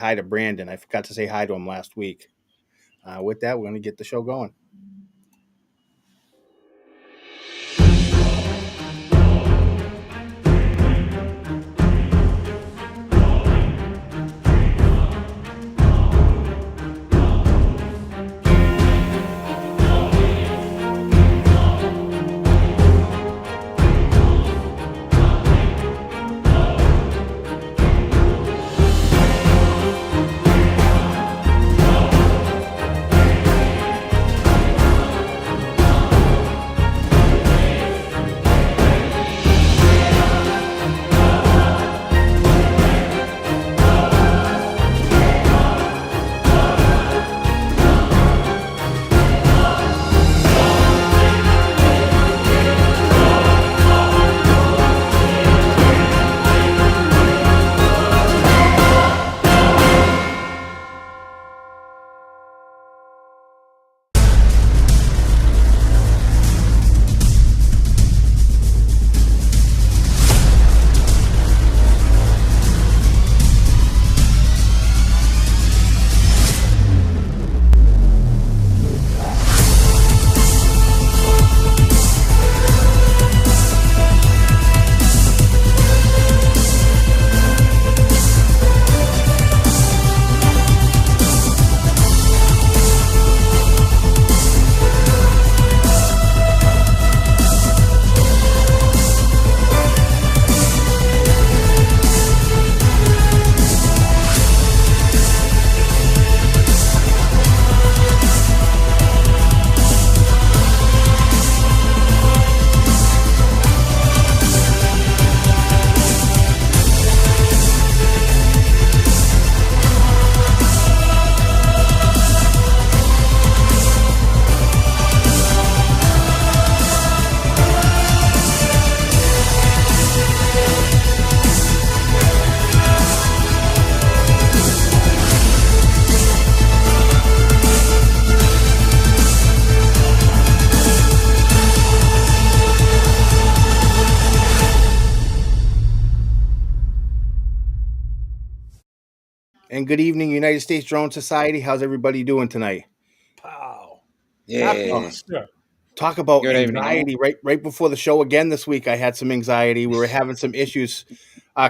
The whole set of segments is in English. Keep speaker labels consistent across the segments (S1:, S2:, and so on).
S1: hi to Brandon. I forgot to say hi to him last week. With that, we're going to get the show going. And good evening, United States Drone Society. How's everybody doing tonight?
S2: Pow. Happy
S1: Oh,
S3: Yeah.
S2: Easter.
S1: talk about
S3: Good evening, all.
S1: anxiety. Right before the show again this week, I had some anxiety. We were having some issues.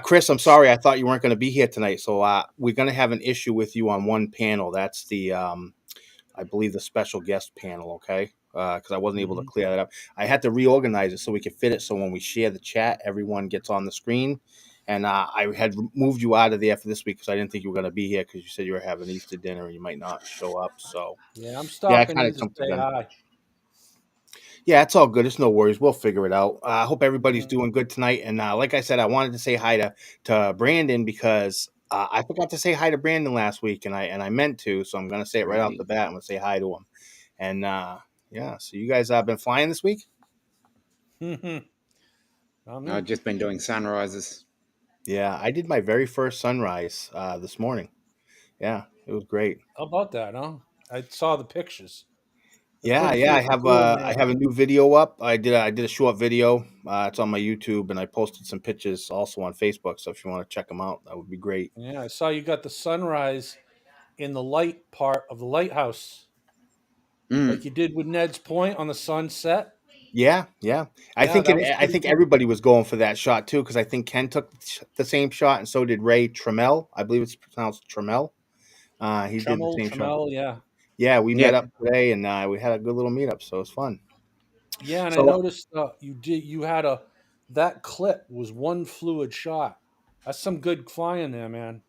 S1: Chris, I'm sorry. I thought you weren't going to be here tonight. So we're going to have an issue with you on one panel. That's the, I believe, the special guest panel, okay? Because I wasn't able to clear that up. I had to reorganize it so we could fit it so when we share the chat, everyone gets on the screen. And I had moved you out of there for this week because I didn't think you were going to be here because you said you were having Easter dinner and you might not show up. So,
S2: Yeah, I'm
S1: yeah, I
S2: stopping
S1: kind of
S2: in to
S1: jumped the
S2: say
S1: gun.
S2: hi.
S1: Yeah, it's all good. It's no worries. We'll figure it out. I hope everybody's
S2: Mhm.
S1: doing good tonight. And like I said, I wanted to say hi to Brandon because I forgot to say hi to Brandon last week, and I meant to. So I'm going to say it right off
S3: Right.
S1: the bat. I'm going to say hi to him. And yeah, so you guys have been flying this week?
S2: Not
S3: I've
S2: me.
S3: just been doing sunrises.
S1: Yeah, I did my very first sunrise this morning. Yeah, it was great.
S2: How about that, huh? I saw the pictures. They're
S1: Yeah,
S2: pretty
S1: yeah,
S2: freaking cool,
S1: I
S2: man.
S1: have a new video up. I did a short video. It's on my YouTube, and I posted some pictures also on Facebook. So if you want to check them out, that would be great.
S2: Yeah, I saw you got the sunrise in the light part of the lighthouse, like
S3: Mm.
S2: you did with Ned's Point on the sunset.
S1: Yeah, yeah.
S2: Yeah, that was
S1: I
S2: pretty
S1: think
S2: cool.
S1: everybody was going for that shot too because I think Ken took the same shot, and so did Ray Trammell. I believe it's pronounced Trammell. He did the
S2: Tremel,
S1: same shot.
S2: Tremel, yeah.
S1: Yeah, we met
S3: Yeah.
S1: up today, and we had a good little meetup, so it was fun.
S2: Yeah, and I
S1: So
S2: noticed you had a that clip was one fluid shot. That's some good flying there, man.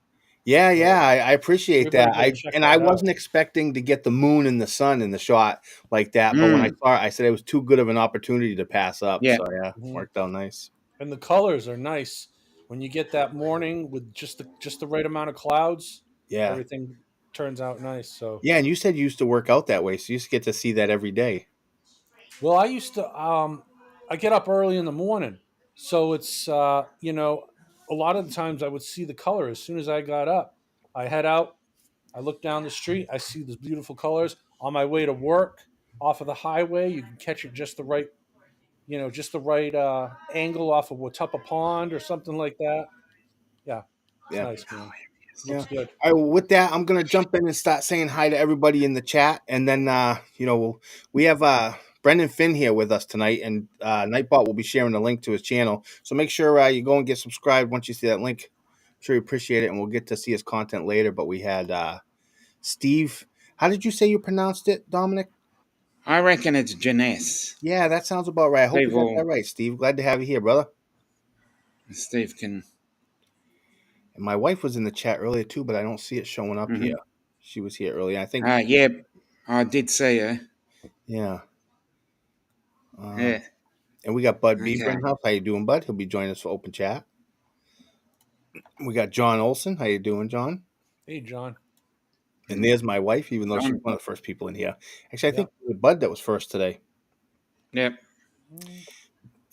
S1: yeah,
S2: So
S1: yeah, I appreciate that.
S2: everybody go check
S1: I
S2: that out.
S1: wasn't expecting to get the moon and the sun in the shot like that, but when I
S3: Mm.
S1: saw it, I said it was too good of an opportunity to pass up.
S3: Yeah.
S1: So yeah,
S2: Mhm.
S1: worked out nice.
S2: And the colors are nice when you get that morning with just the right amount of clouds.
S1: Yeah,
S2: Everything turns out nice. So,
S1: yeah. And you said you used to work out that way, so you used to get to see that every day.
S2: well, I used to I get up early in the morning, so it's a lot of the times I would see the color as soon as I got up. I head out, I look down the street, I see these beautiful colors on my way to work off of the highway. You can catch it just the right, just the right angle off of Watuppa Pond or something like that. Yeah, it's
S1: Yeah.
S2: nice, man.
S1: Yeah.
S2: Looks good.
S1: All right, well, with that, I'm gonna jump in and start saying hi to everybody in the chat, and then we have Brendan Finn here with us tonight, and Nightbot will be sharing the link to his channel. So make sure you go and get subscribed once you see that link. I'm sure you appreciate it, and we'll get to see his content later. But we had Steve. How did you say you pronounced it, Dominic?
S3: I reckon it's Janess.
S1: Yeah, that sounds about right. I hope you got
S3: Steve
S1: that right, Steve. Glad to have you here, brother.
S3: Steve can.
S1: And my wife was in the chat earlier too, but I don't see it showing up here. She was here earlier. I think.
S3: Yeah, I did see her.
S1: Yeah.
S3: Yeah.
S1: And we got Bud
S3: Okay.
S1: Bieber in the house. How you doing, Bud? He'll be joining us for open chat. We got John Olson. How you doing, John?
S2: Hey, John.
S1: And there's my wife, even though she's
S3: John.
S1: one of the first people in here. Actually, I think
S2: Yep.
S1: it was Bud that was first today.
S3: Yep.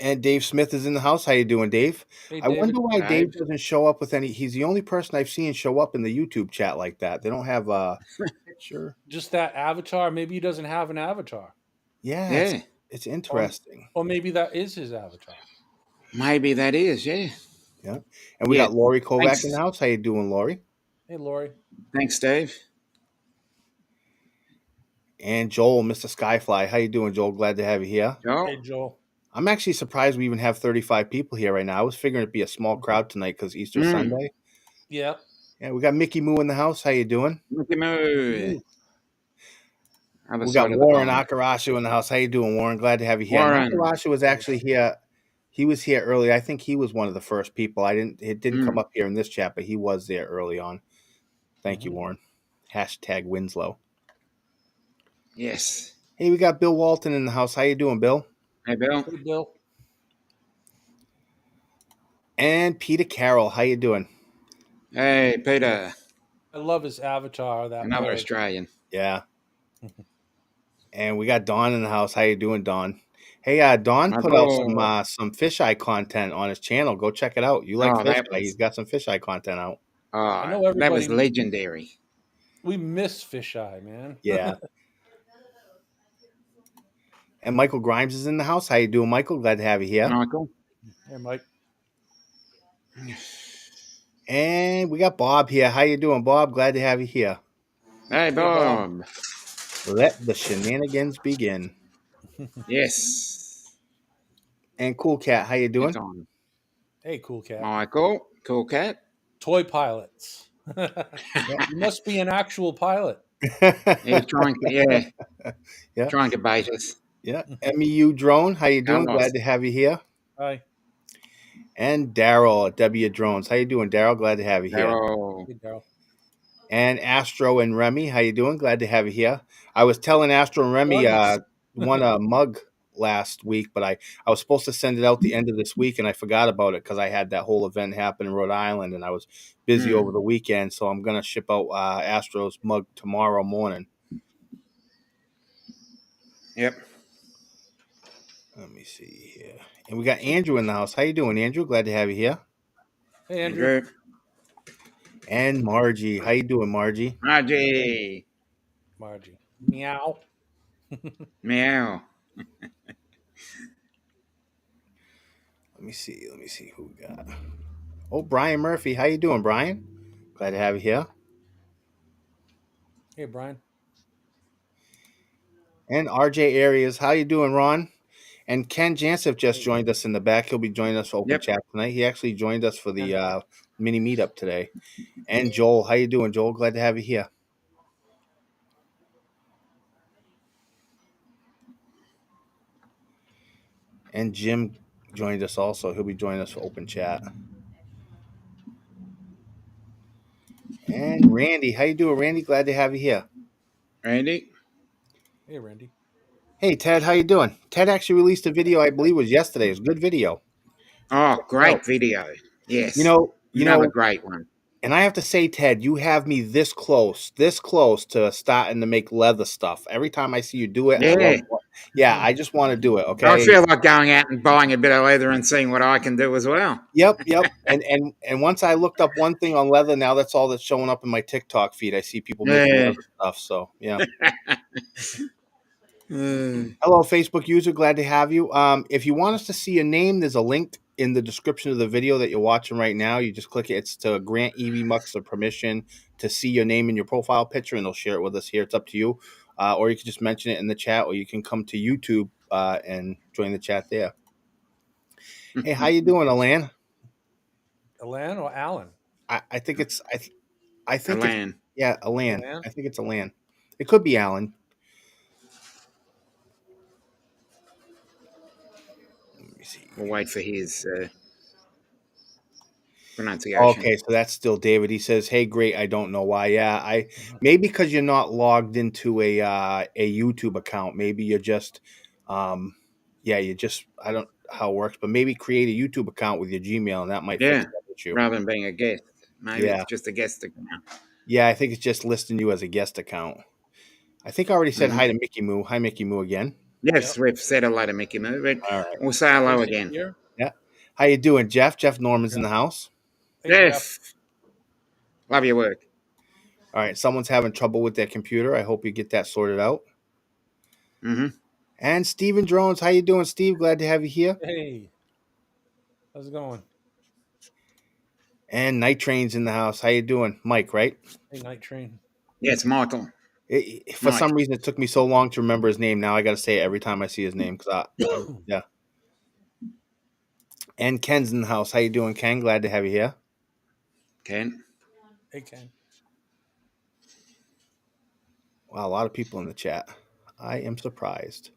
S1: And Dave Smith is in the house. How you doing, Dave?
S2: Hey,
S1: I
S2: David.
S1: wonder why Dave
S3: Dave.
S1: doesn't show up with any. He's the only person I've seen show up in the YouTube chat like that. They don't have a picture.
S2: Just that avatar. Maybe he doesn't have an avatar.
S1: Yeah,
S3: Yeah.
S1: it's interesting.
S2: Or maybe that is his avatar.
S3: Maybe that is. Yeah.
S1: Yeah. And we
S3: Yeah.
S1: got Lori Kovac
S3: Thanks.
S1: in the house. How you doing, Lori?
S2: Hey, Lori.
S3: Thanks, Dave.
S1: And Joel, Mr. Skyfly. How you doing, Joel? Glad to have you here.
S3: Joel.
S2: Hey, Joel.
S1: I'm actually surprised we even have 35 people here right now. I was figuring it'd be a small crowd tonight because Easter Sunday.
S2: Yeah.
S1: Yeah, we got Mickey Moo in the house. How you doing?
S3: Mickey Moo.
S1: We got Warren Akarashu in the house. How you doing, Warren? Glad to have you here.
S3: Warren.
S1: Akarashu was actually here. He was here early. I think he was one of the first people. It didn't come up here in this chat, but he was there early on. Thank you, Warren. Hashtag Winslow.
S3: Yes.
S1: Hey, we got Bill Walton in the house. How you doing, Bill?
S3: Hey, Bill.
S2: Hey, Bill.
S1: And Peter Carroll. How you doing?
S3: Hey, Peter.
S2: I love his avatar. That
S3: Another
S2: bird.
S3: Australian.
S1: Yeah. And we got Don in the house. How you doing, Don? Hey, Don
S3: My
S1: put
S3: boy.
S1: out some fisheye content on his channel. Go check it out. You like
S3: Oh, that
S1: fisheye?
S3: was-
S1: He's got some fisheye content out.
S2: I know
S3: Oh, that
S2: everybody-
S3: was legendary.
S2: We miss fisheye, man.
S1: Yeah. And Michael Grimes is in the house. How you doing, Michael? Glad to have you here.
S3: Michael.
S2: Hey, Mike.
S1: And we got Bob here. How you doing, Bob? Glad to have you here.
S3: Hey, Bob.
S1: Let the shenanigans begin.
S3: Yes.
S1: And Cool Cat, how you doing?
S3: It's on.
S2: Hey, Cool Cat.
S3: Michael. Cool Cat.
S2: Toy pilots. You must be an actual pilot.
S3: He's trying to,
S1: Yeah.
S3: trying to bait us.
S1: Yeah. MEU Drone, how you doing?
S3: Carlos.
S1: Glad to have you here.
S2: Hi.
S1: And Daryl at W Drones. How you doing, Daryl? Glad to have you here.
S3: Daryl.
S2: Hey, Daryl.
S1: And Astro and Remy, how you doing? Glad to have you here. I was telling Astro and Remy won a mug last week, but I was supposed to send it out the end of this week, and I forgot about it because I had that whole event happen in Rhode Island, and I was busy over the weekend. So I'm gonna ship out Astro's mug tomorrow morning.
S3: Yep.
S1: Let me see here. And we got Andrew in the house. How you doing, Andrew? Glad to have you here.
S2: Hey, Andrew.
S1: And Margie. How you doing, Margie?
S3: Margie.
S2: Meow.
S3: Meow.
S1: Let me see who we got. Oh, Brian Murphy. How you doing, Brian? Glad to have you here.
S2: Hey, Brian.
S1: And RJ Arias. How you doing, Ron? And Ken Jansef just joined us in the back. He'll be joining us for open chat tonight. He actually joined us for the mini meetup today. And Joel. How you doing, Joel? Glad to have you here. And Jim joined us also. He'll be joining us for open chat. And Randy. How you doing, Randy? Glad to have you here.
S3: Randy.
S2: Hey, Randy.
S1: Hey, Ted. How you doing? Ted actually released a video, I believe it was yesterday. It was a good video.
S3: Oh, great video. Yes.
S1: Another
S3: great one.
S1: And I have to say, Ted, you have me this close to starting to make leather stuff. Every time I see you do it, I just want to do it. Okay.
S3: I feel like going out and buying a bit of leather and seeing what I can do as well.
S1: Yep. And once I looked up one thing on leather, now that's all that's showing up in my TikTok feed. I see people making leather stuff. So yeah. Hello, Facebook user. Glad to have you. If you want us to see your name, there's a link in the description of the video that you're watching right now. You just click it. It's to grant EV Mux the permission to see your name in your profile picture, and they'll share it with us here. It's up to you. Or you can just mention it in the chat, or you can come to YouTube and join the chat there. Hey, how you doing, Alan?
S2: Alan or Alan?
S1: I think it's I think it's
S3: Alan.
S1: yeah, Alan.
S2: Alan?
S1: I think it's Alan. It could be Alan. Let me see.
S3: We'll wait for his pronunciation.
S1: Okay, so that's still David. He says, "Hey, great. I don't know why. Yeah, I
S2: Mhm.
S1: maybe because you're not logged into a YouTube account. Maybe you're just, yeah, you just I don't know how it works, but maybe create a YouTube account with your Gmail, and that might fix
S3: Yeah,
S1: that issue.
S3: rather than being a guest. Maybe
S1: Yeah,
S3: it's just a guest account.
S1: yeah. I think it's just listing you as a guest account. I think I already said hi
S3: Hmm.
S1: to Mickey Moo. Hi, Mickey Moo again.
S3: Yes,
S2: Yep.
S3: we've said hello to Mickey Moo, but
S1: All right.
S3: we'll say hello
S2: Jason
S3: again.
S2: here.
S1: Yeah. How you doing, Jeff? Jeff Norman's in
S2: Jeff.
S1: the house.
S2: Hey, Jeff.
S3: Yes, love your work.
S1: All right. Someone's having trouble with their computer. I hope you get that sorted out.
S3: Hmm.
S1: And Steven Drones, how you doing, Steve? Glad to have you here.
S2: Hey, how's it going?
S1: And Night Train's in the house. How you doing, Mike? Right?
S2: Hey, Night Train.
S3: Yes, Michael.
S1: For
S3: Mike.
S1: some reason, it took me so long to remember his name. Now I got to say it every time I see his name. Yeah. And Ken's in the house. How you doing, Ken? Glad to have you here.
S3: Ken.
S2: Hey, Ken.
S1: Wow, a lot of people in the chat. I am surprised.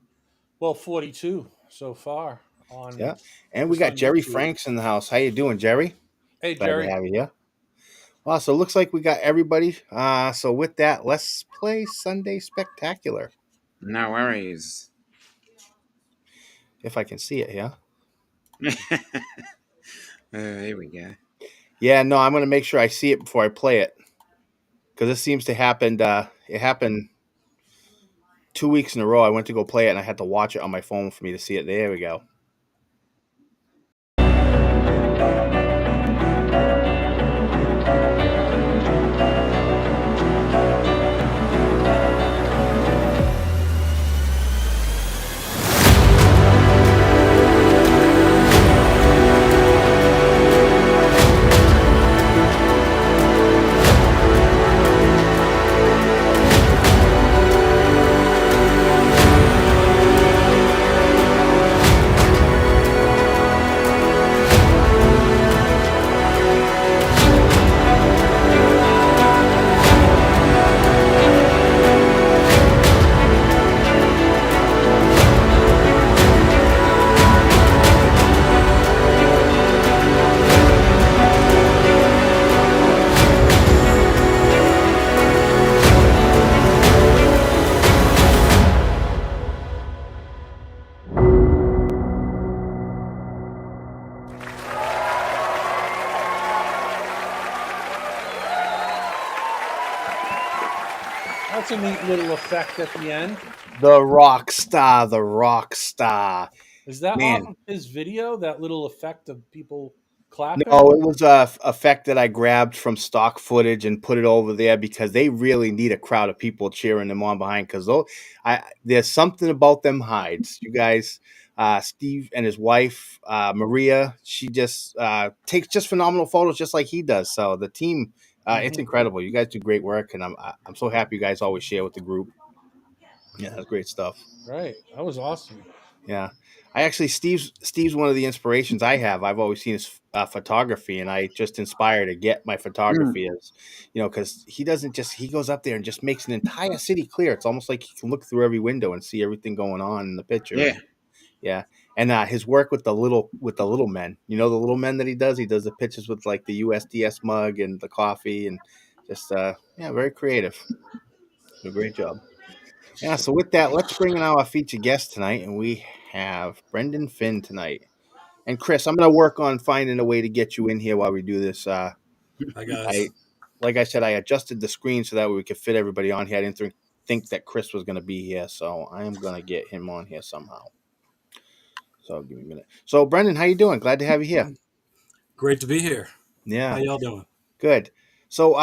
S2: Well, 42 so far on
S1: Yeah. And we
S2: just
S1: got
S2: on
S1: Jerry
S2: YouTube.
S1: Franks in the house. How you doing, Jerry?
S2: Hey,
S1: Glad to
S2: Jerry.
S1: have you here. Wow, so it looks like we got everybody. So with that, let's play Sunday Spectacular.
S3: No worries.
S1: If I can see it here.
S3: Here we go.
S1: Yeah, no, I'm going to make sure I see it before I play it. Because this seems to happen. It happened 2 weeks in a row. I went to go play it, and I had to watch it on my phone for me to see it. There we go.
S2: That's a neat little effect at the end.
S1: The rock star, the rock star.
S2: Is that
S1: Man,
S2: off of his video? That little effect of people clapping?
S1: no, it was a effect that I grabbed from stock footage and put it over there because they really need a crowd of people cheering them on behind. Because there's something about them Hydes, you guys. Steve and his wife Maria, she just takes just phenomenal photos, just like he does. So the team, it's
S2: Mhm.
S1: incredible. You guys do great work, and I'm so happy you guys always share with the group. Yeah, that's great stuff.
S2: Right. That was awesome.
S1: Yeah, I actually Steve's one of the inspirations I have. I've always seen his photography, and I just inspire to get my
S3: Mm,
S1: photography as because he doesn't just he goes up there and just makes an entire city clear. It's almost like he can look through every window and see everything going on in the picture.
S3: yeah.
S1: And yeah, and his work with the little men, the little men that he does. He does the pictures with like the USDS mug and the coffee, and just yeah, very creative. A great job. Yeah, so with that, let's bring in our featured guest tonight, and we have Brendan Finn tonight. And Chris, I'm going to work on finding a way to get you in here while we do this.
S2: Hi, guys.
S1: I, like I said, I adjusted the screen so that we could fit everybody on here. I didn't think that Chris was going to be here, so I am going to get him on here somehow. So give me a minute. So Brendan, how you doing? Glad to have you here.
S4: Great to be here. How
S1: Yeah,
S4: y'all doing?
S1: good. So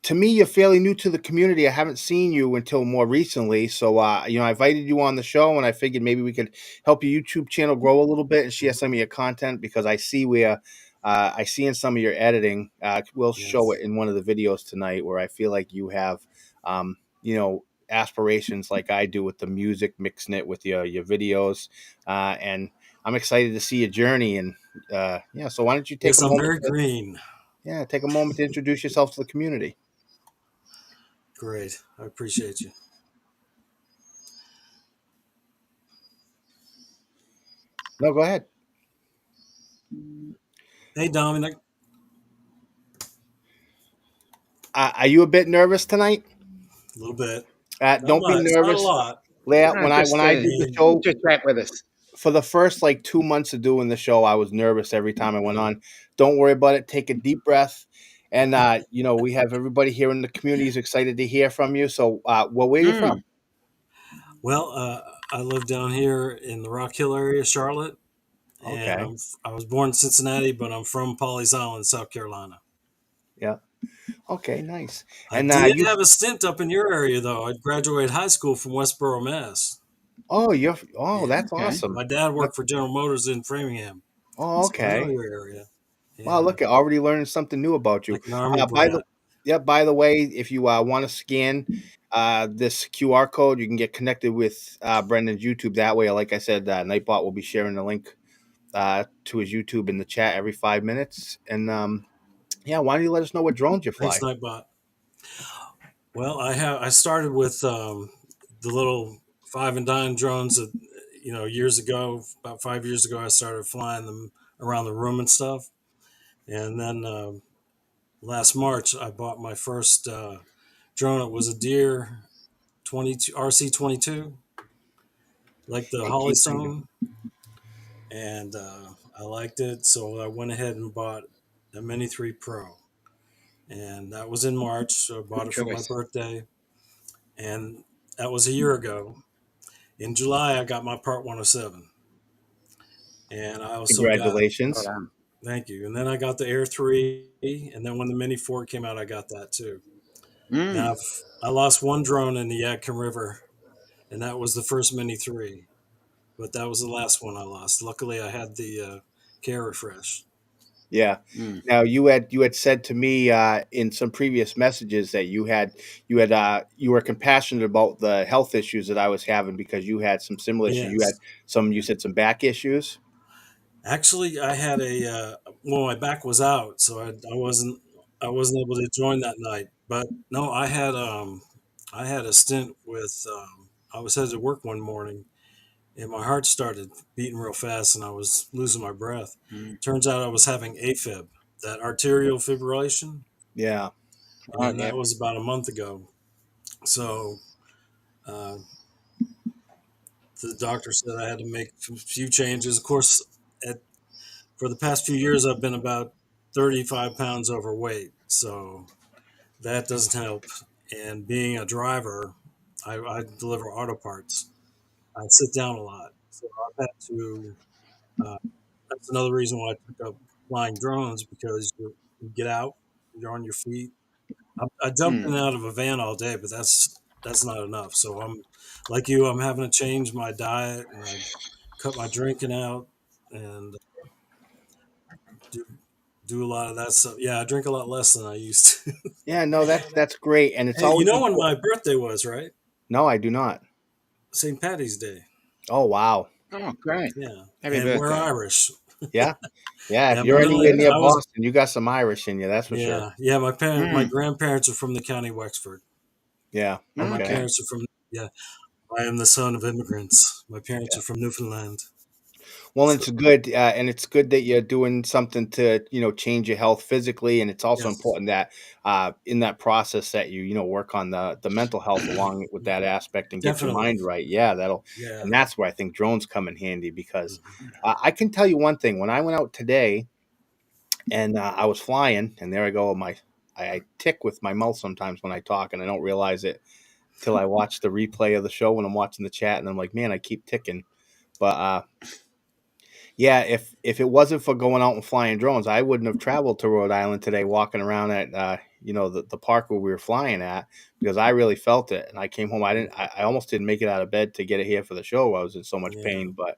S1: to me, you're fairly new to the community. I haven't seen you until more recently. So, I invited you on the show, and I figured maybe we could help your YouTube channel grow a little bit and share some of your content because I see in some of your editing. We'll show
S4: Yes.
S1: it in one of the videos tonight where I feel like you have, aspirations like I do with the music, mixing it with your videos, and I'm excited to see your journey. And yeah, so why don't you take
S4: Yes,
S1: a
S4: I'm
S1: moment
S4: very
S1: to
S4: green.
S1: take a moment to introduce yourself to the community.
S4: Great. I appreciate you.
S1: No, go ahead.
S4: Hey, Dominic.
S1: Are you a bit nervous tonight?
S4: A little bit. Not
S1: Don't be
S4: much. Not a
S1: nervous.
S4: lot.
S1: Leah,
S3: No,
S1: when
S3: just
S1: I did the show
S3: just chat with us.
S1: for the first like 2 months of doing the show, I was nervous every time I went on. Don't worry about it. Take a deep breath. And we have everybody here in the community is excited to hear from you. So, where are you from?
S3: Mm,
S4: Well, I live down here in the Rock Hill area, Charlotte, and
S1: Okay.
S4: I was born in Cincinnati, but I'm from Pawleys Island, South Carolina.
S1: Yeah. Okay. Nice.
S4: I
S1: And
S4: did
S1: you.
S4: have a stint up in your area, though. I graduated high school from Westboro, Mass.
S1: Oh, you're. Oh,
S4: Yeah.
S1: that's
S3: okay.
S1: awesome.
S4: My dad
S1: Yep.
S4: worked for General Motors in Framingham,
S1: Oh,
S4: so I know
S1: okay.
S4: your area.
S1: Wow,
S4: Yeah,
S1: look, already learning something new about you.
S4: like an army
S1: By the
S4: brat.
S1: by the way, if you want to scan this QR code, you can get connected with Brendan's YouTube that way. Like I said, Nightbot will be sharing the link to his YouTube in the chat every 5 minutes. And yeah, why don't you let us know what drones you
S4: Thanks,
S1: fly?
S4: Nightbot. Well, I started with the little five and dime drones that years ago, about 5 years ago, I started flying them around the room and stuff. And then last March, I bought my first drone. It was a Deer 22 RC 22, like the
S1: Hey, keep thinking.
S4: Hollystone, and I liked it, so I went ahead and bought a Mini 3 Pro, and that was in March. So I bought
S3: Good
S4: it for my
S3: choice.
S4: birthday, and that was a year ago. In July, I got my Part 107, and I also got
S3: Hold
S1: Congratulations.
S3: on.
S4: thank you, and then I got the Air 3, and then when the Mini 4 came out, I got that too.
S3: Mm,
S4: Now I lost one drone in the Yadkin River, and that was the first Mini 3, but that was the last one I lost. Luckily, I had the care refresh.
S1: Yeah.
S3: mm.
S1: Now you had said to me in some previous messages that you were compassionate about the health issues that I was having because you had some similar issues. You had
S4: Yes.
S1: you said some back issues.
S4: Actually, I had well, my back was out, so I wasn't able to join that night. But no, I had a stint with I was headed to work one morning, and my heart started beating real fast, and I was losing my breath.
S3: Mm.
S4: Turns out I was having AFib, that arterial fibrillation,
S1: Yeah.
S3: Oh,
S4: and
S3: yeah.
S4: that was about a month ago. So uh, the doctor said I had to make a few changes. Of course, at for the past few years, I've been about 35 pounds overweight. So that doesn't help. And being a driver, I deliver auto parts. I sit down a lot. So I've had to, uh, that's another reason why I took up flying drones because you get out, you're on your feet. I jump in
S3: Mm.
S4: and out of a van all day, but that's not enough. So I'm like you, I'm having to change my diet and I cut my drinking out and do do a lot of that stuff. Yeah, I drink a lot less than I used to.
S1: Yeah. No, that's great, and it's
S4: Hey, you
S1: always
S4: know when
S1: important.
S4: my birthday was, right?
S1: No, I do not.
S4: St. Patty's Day.
S1: Oh wow.
S3: Oh, great.
S4: Yeah,
S3: Happy
S4: and we're
S3: birthday.
S4: Irish.
S1: Yeah. Yeah. If
S4: Yeah, my
S1: you're
S4: middle
S1: anywhere
S4: name.
S1: near
S4: I was.
S1: Boston, you got some Irish in you. That's for sure.
S4: Yeah. My
S3: Mm,
S4: grandparents are from the county Wexford,
S1: Yeah.
S4: and my
S1: Okay.
S3: okay.
S4: parents are from. Yeah, I am the son of immigrants. My parents
S1: Yeah.
S4: are from Newfoundland.
S1: Well,
S4: So
S1: it's good, and it's good that you're doing something to, change your health physically, and it's also
S4: yes,
S1: important that, in that process that work on the mental health along with that aspect and get your
S4: definitely.
S1: mind right. Yeah, and
S4: Yeah.
S1: that's where I think drones come in handy because
S4: Mhm.
S1: I can tell you one thing. When I went out today and I was flying, and there I go, I tick with my mouth sometimes when I talk, and I don't realize it till I watch the replay of the show when I'm watching the chat, and I'm like, man, I keep ticking. But yeah, if it wasn't for going out and flying drones, I wouldn't have traveled to Rhode Island today, walking around at the park where we were flying at, because I really felt it, and I came home. I almost didn't make it out of bed to get it here for the show. I was in so much
S4: Yeah.
S1: pain, but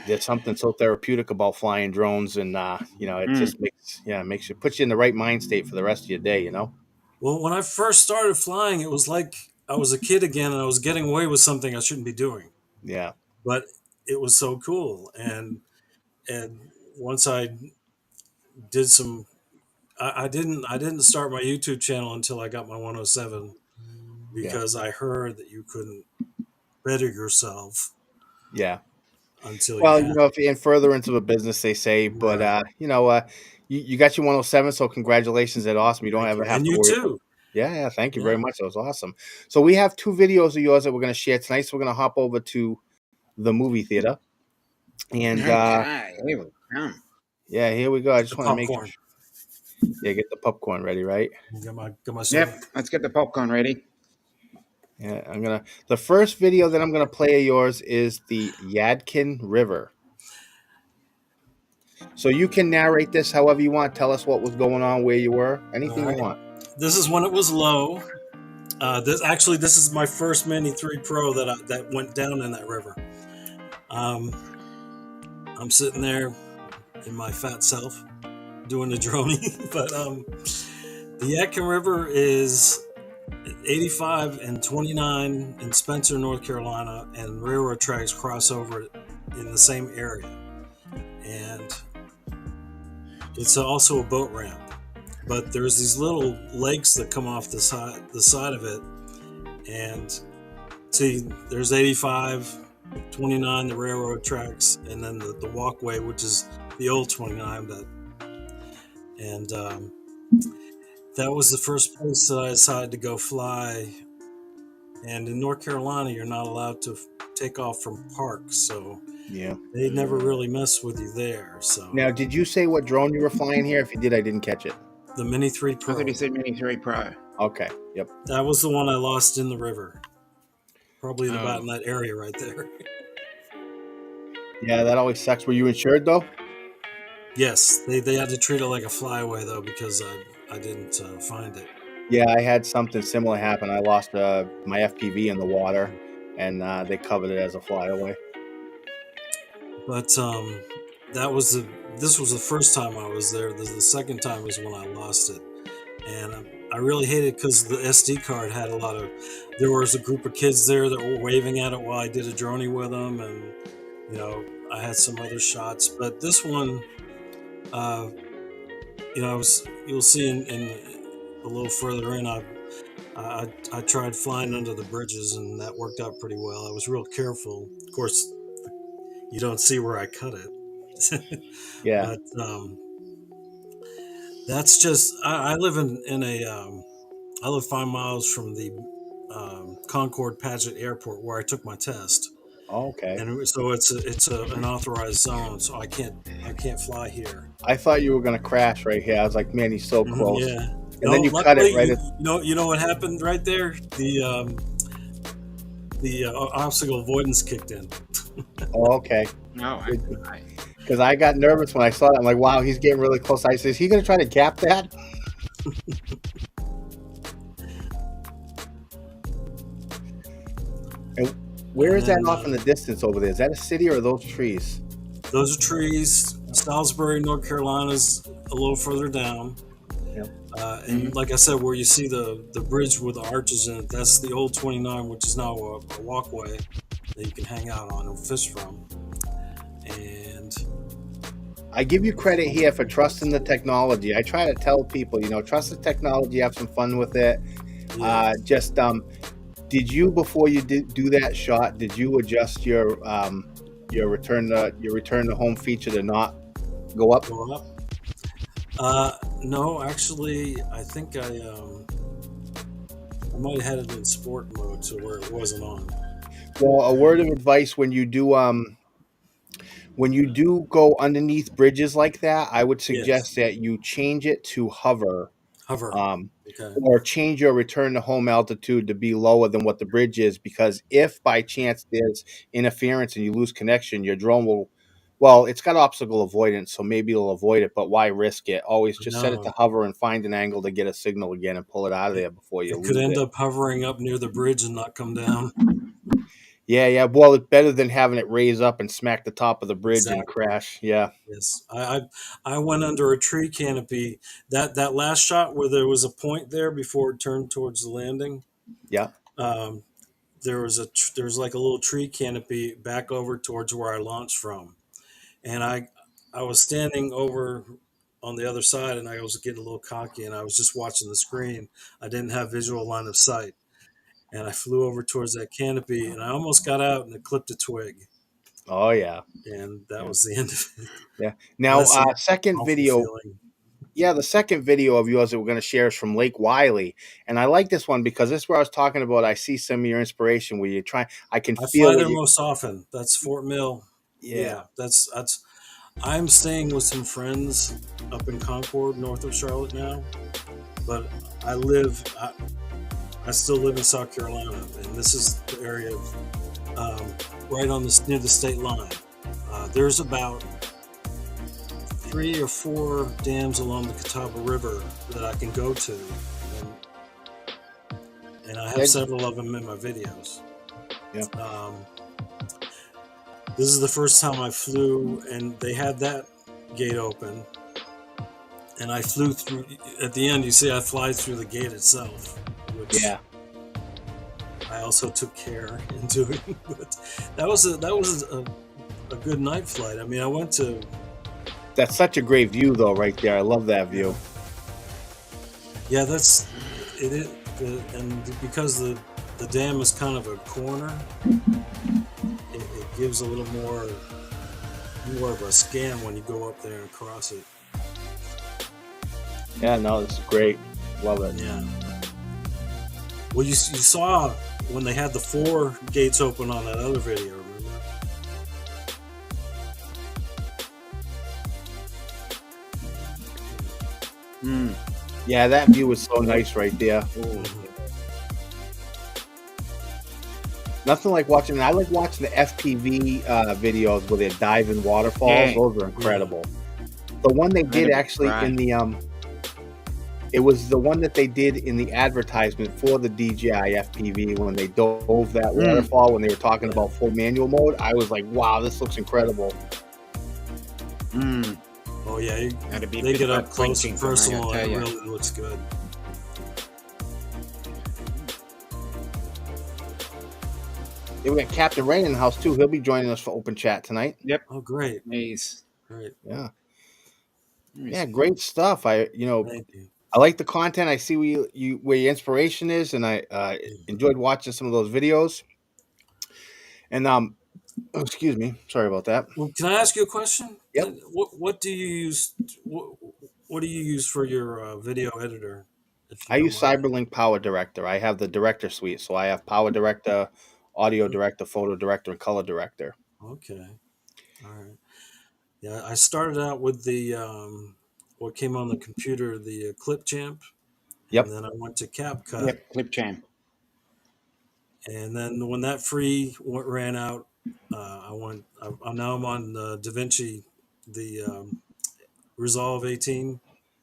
S1: there's something so therapeutic about flying drones, and it just makes you puts you in the right mind state for the rest of your day.
S4: Well, when I first started flying, it was like I was a kid again, and I was getting away with something I shouldn't be doing.
S1: Yeah.
S4: But it was so cool, and once I did some, I didn't start my YouTube channel until I got my 107,
S1: Yeah.
S4: because I heard that you couldn't better yourself
S1: Yeah.
S4: until you
S1: Well,
S4: had
S1: if you're in further into the business, they say, but
S4: right.
S1: you got your 107, so congratulations. That's awesome. You don't
S4: Thank
S1: ever
S4: you,
S1: have
S4: and
S1: to
S4: you
S1: worry about.
S4: too.
S1: Yeah, thank you very
S4: Yeah.
S1: much. That was awesome. So we have 2 videos of yours that we're going to share tonight. So we're going to hop over to the movie theater, and
S3: Okay, here we come.
S1: yeah, here we go. I
S4: Get
S1: just
S4: the
S1: want to make
S4: popcorn.
S1: yeah, get the popcorn ready, right?
S4: Get my soda.
S3: Yep, let's get the popcorn ready.
S1: Yeah, the first video that I'm gonna play of yours is the Yadkin River. So you can narrate this however you want. Tell us what was going on, where you were,
S4: All
S1: anything you
S4: right.
S1: want.
S4: This is when it was low. This is my first Mini 3 Pro that went down in that river. Um, I'm sitting there in my fat self doing the droney, but the Yadkin River is 85 and 29 in Spencer, North Carolina, and railroad tracks cross over in the same area, and it's also a boat ramp. But there's these little lakes that come off the side of it, and see, there's 85, 29, the railroad tracks, and then the walkway, which is the old 29. And that was the first place that I decided to go fly. And in North Carolina, you're not allowed to take off from parks, so
S1: Yeah.
S4: they never really mess with you there. So
S1: Now, did you say what drone you were flying here? If you did, I didn't catch it.
S4: the Mini 3
S3: I
S4: Pro,
S3: thought he said Mini 3 Pro.
S1: Okay. Yep.
S4: that was the one I lost in the river. Probably about in
S3: Oh.
S4: that area right there.
S1: Yeah, that always sucks. Were you insured though?
S4: Yes, they had to treat it like a flyaway though, because I didn't find it.
S1: Yeah, I had something similar happen. I lost my FPV in the water, and they covered it as a flyaway.
S4: But this was the first time I was there. The second time was when I lost it, and I really hated it because the SD card had a lot of. There was a group of kids there that were waving at it while I did a droney with them, and I had some other shots. But this one, you'll see in a little further in. I tried flying under the bridges, and that worked out pretty well. I was real careful. Of course, you don't see where I cut it.
S1: Yeah.
S4: But that's just I live in a I live 5 miles from the Concord Paget Airport where I took my test,
S1: Okay.
S4: and so it's an authorized zone, so I can't fly here.
S1: I thought you were gonna crash right here. I was like, man, he's so close.
S4: Yeah.
S1: And
S4: No,
S1: then you cut
S4: luckily,
S1: it right at.
S4: you know what happened right there? The obstacle avoidance kicked in.
S1: Oh, okay.
S3: No,
S1: Because I got nervous when I saw that. I'm like, wow, he's getting really close. I said, is he gonna try to gap that? And where is that off in the distance over there? Is that a city or are those trees?
S4: Those are trees. Salisbury, North Carolina's a little further down.
S1: Yep.
S4: And like I said, where you see the bridge with the arches in it, that's the old 29, which is now a walkway that you can hang out on and fish from. And
S1: I give you credit here for trusting the technology. I try to tell people, trust the technology, have some fun with it.
S4: yeah,
S1: Did you, before you do that shot, did you adjust your return to home feature to not go up?
S4: go up. No, actually, I think I might have had it in sport mode to where it wasn't on.
S1: Well, a word of advice: when you do go underneath bridges like that, I would suggest that you change it to hover.
S4: Hover. Okay.
S1: Or change your return to home altitude to be lower than what the bridge is, because if by chance there's interference and you lose connection, your drone will Well, it's got obstacle avoidance, so maybe it'll avoid it, but why risk it? Always just set it to
S4: No,
S1: hover and find an angle to get a signal again and pull it out of
S4: it,
S1: there before you
S4: it could
S1: lose
S4: end
S1: it.
S4: up hovering up near the bridge and not come down.
S1: Yeah, yeah. Well, it's better than having it raise up and smack the top of the bridge and
S4: Exactly.
S1: crash. Yeah,
S4: Yes, I went under a tree canopy. That last shot where there was a point there before it turned towards the landing.
S1: yeah.
S4: Um, there was like a little tree canopy back over towards where I launched from, and I was standing over on the other side, and I was getting a little cocky, and I was just watching the screen. I didn't have visual line of sight, and I flew over towards that canopy, and I almost got out and it clipped a twig,
S1: Oh, yeah,
S4: and that
S1: yeah,
S4: was the end of it.
S1: yeah.
S4: Well,
S1: Now,
S4: that's an
S1: second
S4: awful
S1: video.
S4: feeling.
S1: Yeah, the second video of yours that we're going to share is from Lake Wiley, and I like this one because this is where I was talking about. I see some of your inspiration where you try. I can
S4: I
S1: feel
S4: fly
S1: what
S4: there
S1: you.
S4: most often. That's Fort Mill.
S1: Yeah,
S4: Yeah, that's. I'm staying with some friends up in Concord, north of Charlotte now, but I live. I still live in South Carolina, and this is the area right on the near the state line. There's about 3 or 4 dams along the Catawba River that I can go to, and I have
S1: yeah,
S4: several of them in my videos.
S1: yeah.
S4: Um, this is the first time I flew, and they had that gate open, and I flew through. At the end, you see I fly through the gate itself, which
S1: Yeah.
S4: I also took care in doing. But that was a good night flight. I mean, I went to
S1: That's such a great view, though, right there. I love that
S4: yeah,
S1: view.
S4: yeah. That's it. And because the dam is kind of a corner, it gives a little more of a scan when you go up there and cross it.
S1: Yeah, no, this is great. Love it.
S4: Yeah. Well, you saw when they had the 4 gates open on that other video, remember?
S1: Mm. Yeah, that view is so nice right there. Ooh.
S4: Mhm.
S1: Nothing like watching. I like watching the FPV videos where they're diving waterfalls.
S3: Yeah.
S1: Those are incredible. The one they did
S3: Incredible.
S1: actually
S3: Right.
S1: in the it was the one that they did in the advertisement for the DJI FPV when they dove that
S3: Mm.
S1: waterfall when they were talking
S4: Yeah.
S1: about full manual mode. I was like, wow, this looks incredible.
S3: Mm.
S4: Oh yeah,
S3: That'd be a
S4: they
S3: bit
S4: get
S3: of a
S4: up close
S3: clenching
S4: and
S3: for me, I
S4: personal,
S3: tell
S4: and it
S3: ya.
S4: really looks good.
S1: Yeah, we got Captain Ray in the house too. He'll be joining us for open chat tonight.
S3: Yep.
S4: Oh, great,
S3: Nice.
S4: great.
S1: Yeah,
S3: Nice.
S1: yeah, great stuff.
S4: Thank you.
S1: I like the content. I see where your inspiration is, and I
S4: Mhm.
S1: enjoyed watching some of those videos. And oh, excuse me, sorry about that.
S4: Well, can I ask you a question?
S1: Yep,
S4: What do you use? What do you use for your video editor, if you
S1: I
S4: don't
S1: use
S4: mind?
S1: CyberLink Power Director. I have the Director suite, so I have Power Director, Audio Director, Photo Director, and Color Director.
S4: Okay, all right. Yeah, I started out with the what came on the computer, the Clip Champ, and
S1: Yep,
S4: then I went to CapCut,
S3: Yep. Clip champ.
S4: and then when that free ran out, now I'm on DaVinci, the Resolve 18.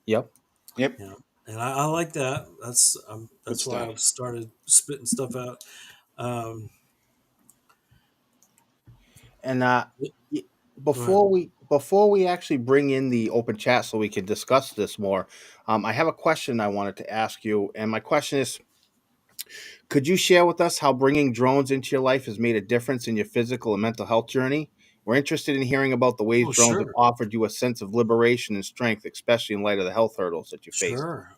S1: yep.
S3: Yep.
S4: Yeah, and I like that.
S3: Good
S4: That's why
S3: stuff.
S4: I've started spitting stuff out. Um,
S1: And y-
S4: Go ahead.
S1: before we actually bring in the open chat so we can discuss this more, I have a question I wanted to ask you, and my question is: could you share with us how bringing drones into your life has made a difference in your physical and mental health journey? We're interested in hearing about the ways
S4: Oh,
S1: drones have
S4: sure,
S1: offered you a sense of liberation and strength, especially in light of the health hurdles that you faced.
S4: sure.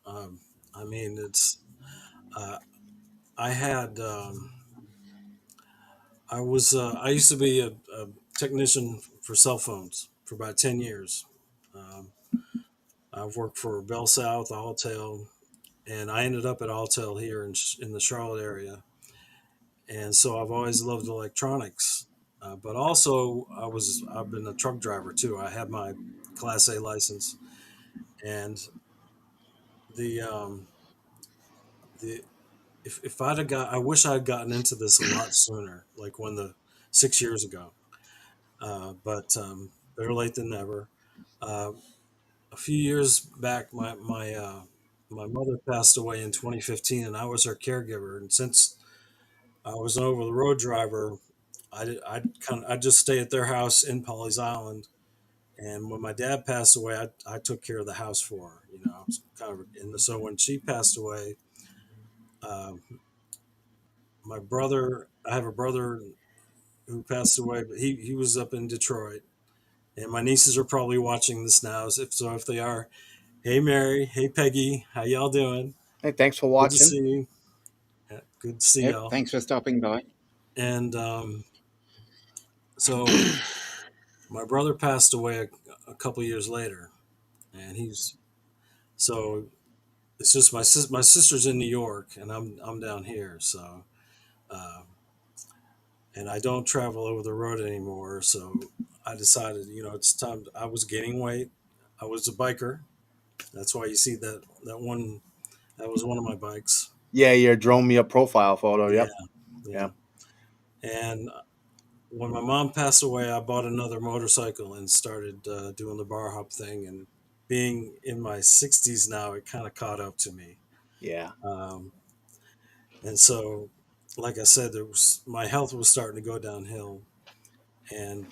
S4: I mean, it's uh, I had I used to be a technician for cell phones for about 10 years. Um, I've worked for Bell South, Alltel, and I ended up at Alltel here in the Charlotte area. And so I've always loved electronics. But also, I've been a truck driver too. I have my Class A license, and the the if I'd have got, I wish I'd gotten into this a lot sooner, like when the 6 years ago. But better late than never. Uh, a few years back, my mother passed away in 2015, and I was her caregiver. And since I was an over the road driver, I just stay at their house in Polly's Island. And when my dad passed away, I took care of the house for her. I was kind of so when she passed away, um, my brother, I have a brother who passed away, but he was up in Detroit. And my nieces are probably watching this now. If they are, hey Mary, hey Peggy, how y'all doing?
S1: Hey, thanks for
S4: Good to
S1: watching.
S4: see you. Yeah, good to see
S3: Yep.
S4: y'all.
S3: Thanks for stopping by.
S4: And so my brother passed away a couple years later, and so it's just my sister's in New York, and I'm down here. So uh, and I don't travel over the road anymore. So I decided, it's time. I was gaining weight. I was a biker. That's why you see that one. That was one of my bikes.
S1: Yeah, your drone me up profile photo.
S4: Yeah,
S1: Yep.
S4: yeah.
S1: Yeah.
S4: And when my mom passed away, I bought another motorcycle and started doing the bar hop thing. And being in my 60s now, it kind of caught up to me.
S1: Yeah.
S4: Um, and so, like I said, my health was starting to go downhill, and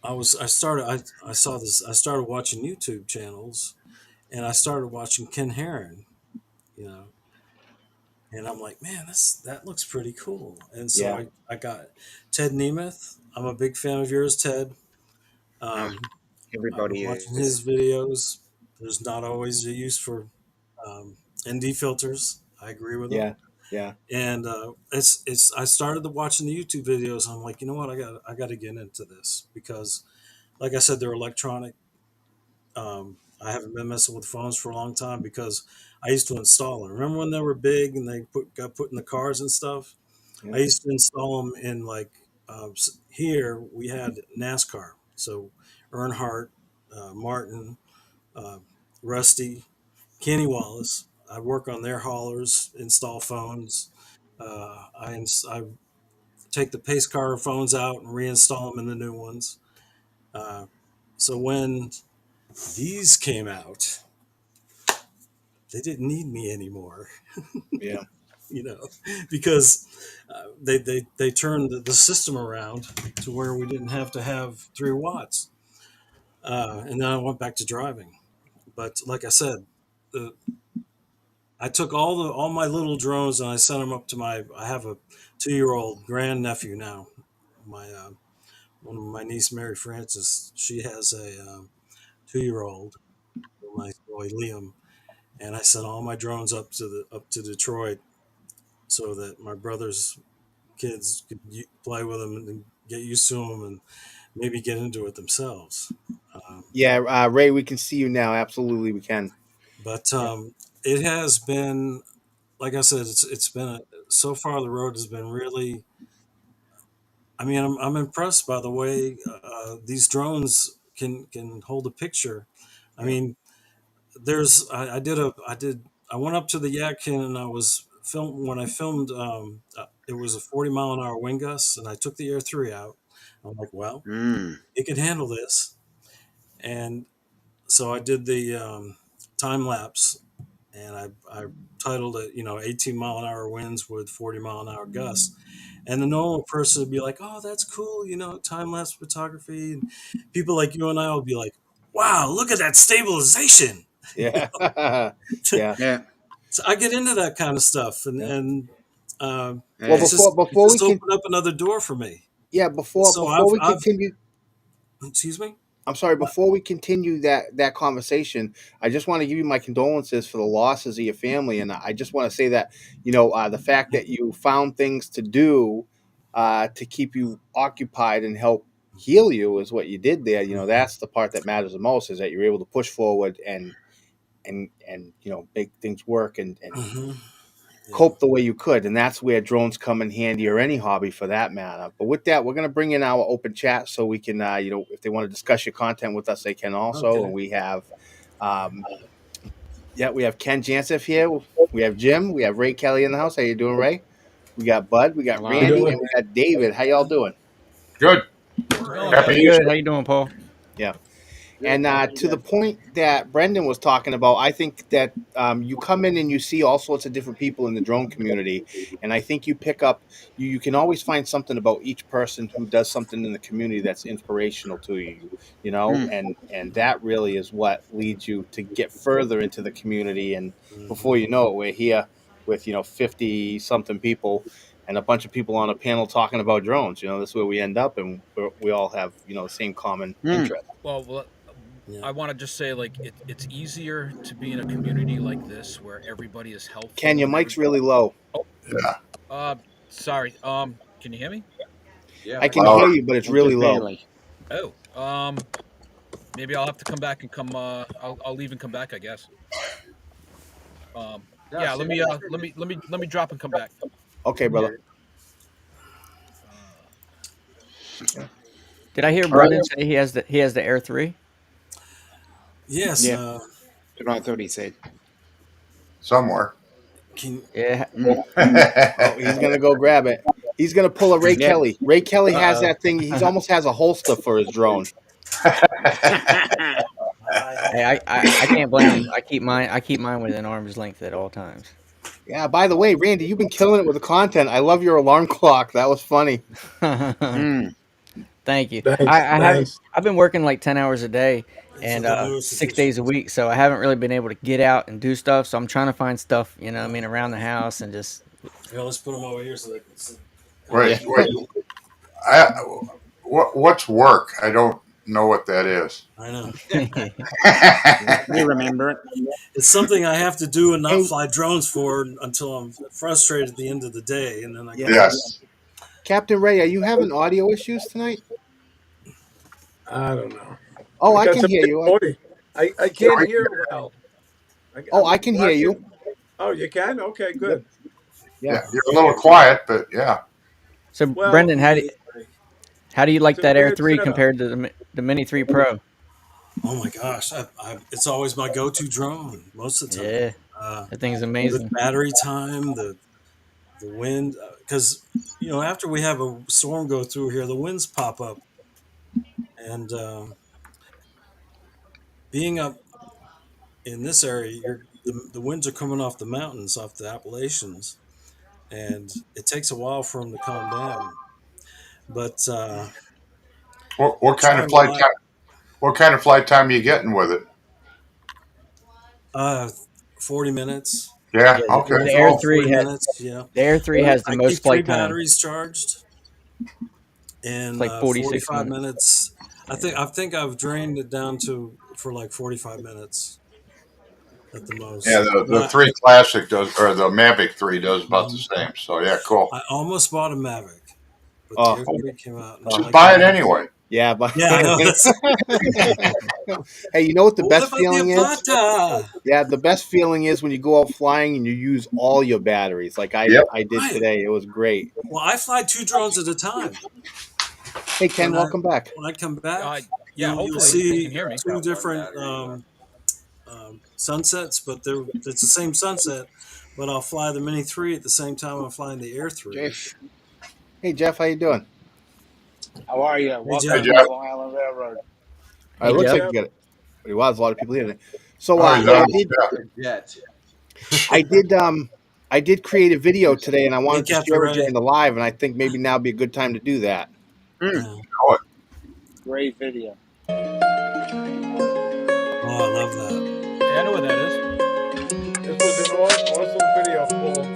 S4: I saw this. I started watching YouTube channels, and I started watching Ken Heron. You know, and I'm like, man, that looks pretty cool. And so
S1: Yeah.
S4: I got Ted Nemeth. I'm a big fan of yours, Ted.
S3: Ah,
S4: Um, I've been
S3: everybody
S4: watching
S3: is.
S4: his videos. There's not always a use for um, ND filters. I agree with him.
S1: Yeah. Yeah.
S4: And it's I started watching the YouTube videos. I'm like, you know what, I got to get into this because, like I said, they're electronic. I haven't been messing with phones for a long time because I used to install them. Remember when they were big and they got put in the cars and stuff? I
S1: Yeah.
S4: used to install them in like here we had NASCAR, so Earnhardt, Martin, uh, Rusty, Kenny Wallace. I work on their haulers, install phones. I take the pace car phones out and reinstall them in the new ones. Uh, so when these came out, they didn't need me anymore,
S1: Yeah.
S4: because they turned the system around to where we didn't have to have 3 watts. And then I went back to driving. But like I said, the, I took all my little drones and I sent them up to I have a 2-year-old grandnephew now. My one of my niece, Mary Frances, she has a 2-year-old, my boy Liam, and I sent all my drones up to Detroit so that my brother's kids could play with them and get used to them and maybe get into it themselves. Um,
S1: Yeah. Ray, we can see you now. Absolutely, we can.
S4: but
S1: Yeah.
S4: it has been, like I said, it's been so far the road has been really. I mean, I'm impressed by the way these drones can hold a picture. I
S1: Yeah.
S4: mean, I went up to the Yadkin and I was film when I filmed. It was a 40-mile-an-hour wind gust, and I took the Air 3 out. I'm like, well,
S3: Mm.
S4: it can handle this, and so I did the time lapse, and I titled it, 18-mile-an-hour winds with 40-mile-an-hour gusts. And the normal person would be like, "Oh, that's cool," time lapse photography, and people like you and I will be like, "Wow, look at that stabilization."
S1: Yeah. Yeah.
S3: Yeah.
S4: So I get into that kind of stuff, and
S1: Yeah. Well,
S3: Hey.
S4: it's just it
S1: before we
S4: just
S1: can,
S4: opened up another door for me.
S1: yeah,
S4: So
S1: before we
S4: I've
S1: continue,
S4: excuse me.
S1: I'm sorry,
S4: What?
S1: before we continue that conversation, I just want to give you my condolences for the losses of your family, and I just want to say that the fact that you found things to do to keep you occupied and help heal you is what you did there. That's the part that matters the most, is that you're able to push forward and make things work and
S4: Hmm. Yeah.
S1: cope the way you could. And that's where drones come in handy, or any hobby for that matter. But with that, we're going to bring in our open chat so we can, if they want to discuss your content with us, they can also.
S4: Okay.
S1: And we have, um, yeah, we have Ken Jantzeff here. We have Jim. We have Ray Kelly in the house. How you doing, Ray? We got Bud. We got
S3: Hello.
S1: Randy, and we got David. How y'all doing?
S5: Good. Oh,
S6: Happy
S5: yeah.
S7: Pretty
S6: Easter.
S7: good. How you doing, Paul?
S1: Yeah. And to the point that Brendan was talking about, I think that you come in and you see all sorts of different people in the drone community, and I think you pick up. You can always find something about each person who does something in the community that's inspirational to you. You know,
S3: Mm.
S1: and that really is what leads you to get further into the community. And before
S4: Mhm.
S1: you know it, we're here with 50 something people. And a bunch of people on a panel talking about drones. That's where we end up, and we all have the same common
S3: Mm.
S1: interest.
S5: Well,
S4: Yeah.
S5: I want to just say, like, it's easier to be in a community like this where everybody is
S1: Ken,
S5: helpful
S1: your
S5: and
S1: mic's
S5: everybody.
S1: really low.
S5: Oh,
S6: Yeah.
S5: sorry. Can you hear me?
S7: Yeah,
S1: I
S7: I
S1: can
S7: can.
S1: hear
S6: Louder.
S1: you, but it's really
S3: Just
S1: low.
S3: barely.
S5: Oh, maybe I'll have to come back and come. I'll leave and come back, I guess.
S7: Yeah,
S5: Yeah.
S7: see,
S5: Let me drop and come back.
S1: Okay, brother.
S5: Uh,
S7: Did I hear
S6: All right.
S7: Brendan say he has the Air 3?
S4: Yes.
S3: Yeah, that's what I thought he said.
S6: Somewhere.
S4: Can
S7: Yeah.
S3: Mm.
S1: Oh, he's gonna go grab it. He's gonna pull a Ray
S3: Yeah.
S1: Kelly. Ray Kelly has
S7: Uh
S1: that thing. He almost has a holster for his drone.
S7: Hey, I can't blame him. I keep mine within arm's length at all times.
S1: Yeah. By the way, Randy, you've been killing it with the content. I love your alarm clock. That was funny.
S3: Mm.
S7: Thank you.
S8: Thanks.
S7: I haven't.
S8: Thanks.
S7: I've been working like 10 hours a day
S4: it's
S7: and
S4: the newest
S7: 6 days a
S4: edition.
S7: week, so I haven't really been able to get out and do stuff. So I'm trying to find stuff, I mean, around the house and just.
S4: Yeah, let's put them over here so they can see.
S6: wait,
S1: Yeah.
S6: wait. I, what's work? I don't know what that is.
S4: I know.
S3: You remember it?
S4: It's something I have to do and not
S1: Hey,
S4: fly drones for until I'm frustrated at the end of the day, and then I
S1: yeah.
S4: go do
S6: Yes.
S1: Captain Ray, are you having audio issues tonight?
S8: I don't know.
S1: Oh,
S8: I
S1: I
S8: got
S1: can
S8: some
S1: hear
S8: big
S1: you.
S8: voice. I can't hear well.
S1: Oh,
S8: I'm
S1: I can hear you.
S8: watching. Oh, you can? Okay,
S1: Yep.
S8: good.
S1: Yeah.
S6: Yeah. You're a little quiet, but yeah.
S7: So
S8: Well,
S7: Brendan, how do you like
S8: it's a
S7: that Air
S8: weird
S7: 3
S8: setup.
S7: compared to the Mini 3 Pro?
S4: Oh my gosh, it's always my go-to drone most of the time.
S7: Yeah,
S4: Uh,
S7: that thing's
S4: the
S7: amazing.
S4: battery time, the wind, because after we have a storm go through here, the winds pop up, and being up in this area, the winds are coming off the mountains, off the Appalachians, and it takes a while for them to calm down. But
S6: What kind
S4: try
S6: of
S4: and
S6: flight
S4: fly
S6: time? What kind of flight time are you getting with it?
S4: uh, 40 minutes,
S6: Yeah.
S7: Yeah,
S6: Okay.
S7: the Air
S4: 40
S7: 3
S4: minutes, yeah.
S7: the Air 3
S4: But
S7: has the
S4: I
S7: most
S4: keep three
S7: flight time.
S4: batteries charged,
S7: It's
S4: and
S7: like 46
S4: 45
S7: minutes.
S4: minutes.
S7: Yeah.
S4: I think I've drained it down for like 45 minutes at the
S6: Yeah.
S4: most.
S6: The
S4: But
S6: three classic does, or the Mavic 3 does about the
S4: mhm.
S6: same. So yeah, cool.
S4: I almost bought a Mavic, but the
S1: Oh,
S4: Air 3 came out, and I
S6: Just
S4: like the
S6: buy it
S4: Mavic.
S6: anyway.
S1: yeah. But
S4: Yeah, I know.
S1: hey, you know what the
S4: What
S1: best
S4: about the
S1: feeling is?
S4: Avata?
S1: Yeah, the best feeling is when you go out flying and you use all your batteries, like I
S6: Yep.
S1: I did
S4: Right.
S1: today. It was great.
S4: Well, I fly two drones at a time.
S1: Hey, Ken, welcome back.
S4: When I come back,
S5: yeah.
S4: you'll
S5: Hopefully you
S4: see
S5: can hear me.
S4: two different sunsets, but it's the same sunset. But I'll fly the Mini 3 at the same time I'm flying the Air 3.
S3: Jeff,
S1: Hey, Jeff, how you doing?
S3: how are you?
S4: Hey,
S3: Welcome
S6: Hey
S4: Jeff.
S3: to
S6: Jeff.
S3: Long Island Railroad.
S1: It
S7: Hey,
S1: looks
S7: Jeff.
S1: like you got it. Wow, there's a lot of people here today. So
S6: Oh, he's
S1: I
S6: on.
S1: did
S6: Yeah.
S1: I did create a video today, and I
S4: Hey,
S1: wanted to
S4: Captain
S1: share it
S4: Ray.
S1: during the live, and I think maybe now would be a good time to do that.
S3: Mm.
S4: Yeah.
S3: Great video.
S4: Oh, I love that.
S5: Yeah, I know what that is.
S8: This was an awesome video, Paul.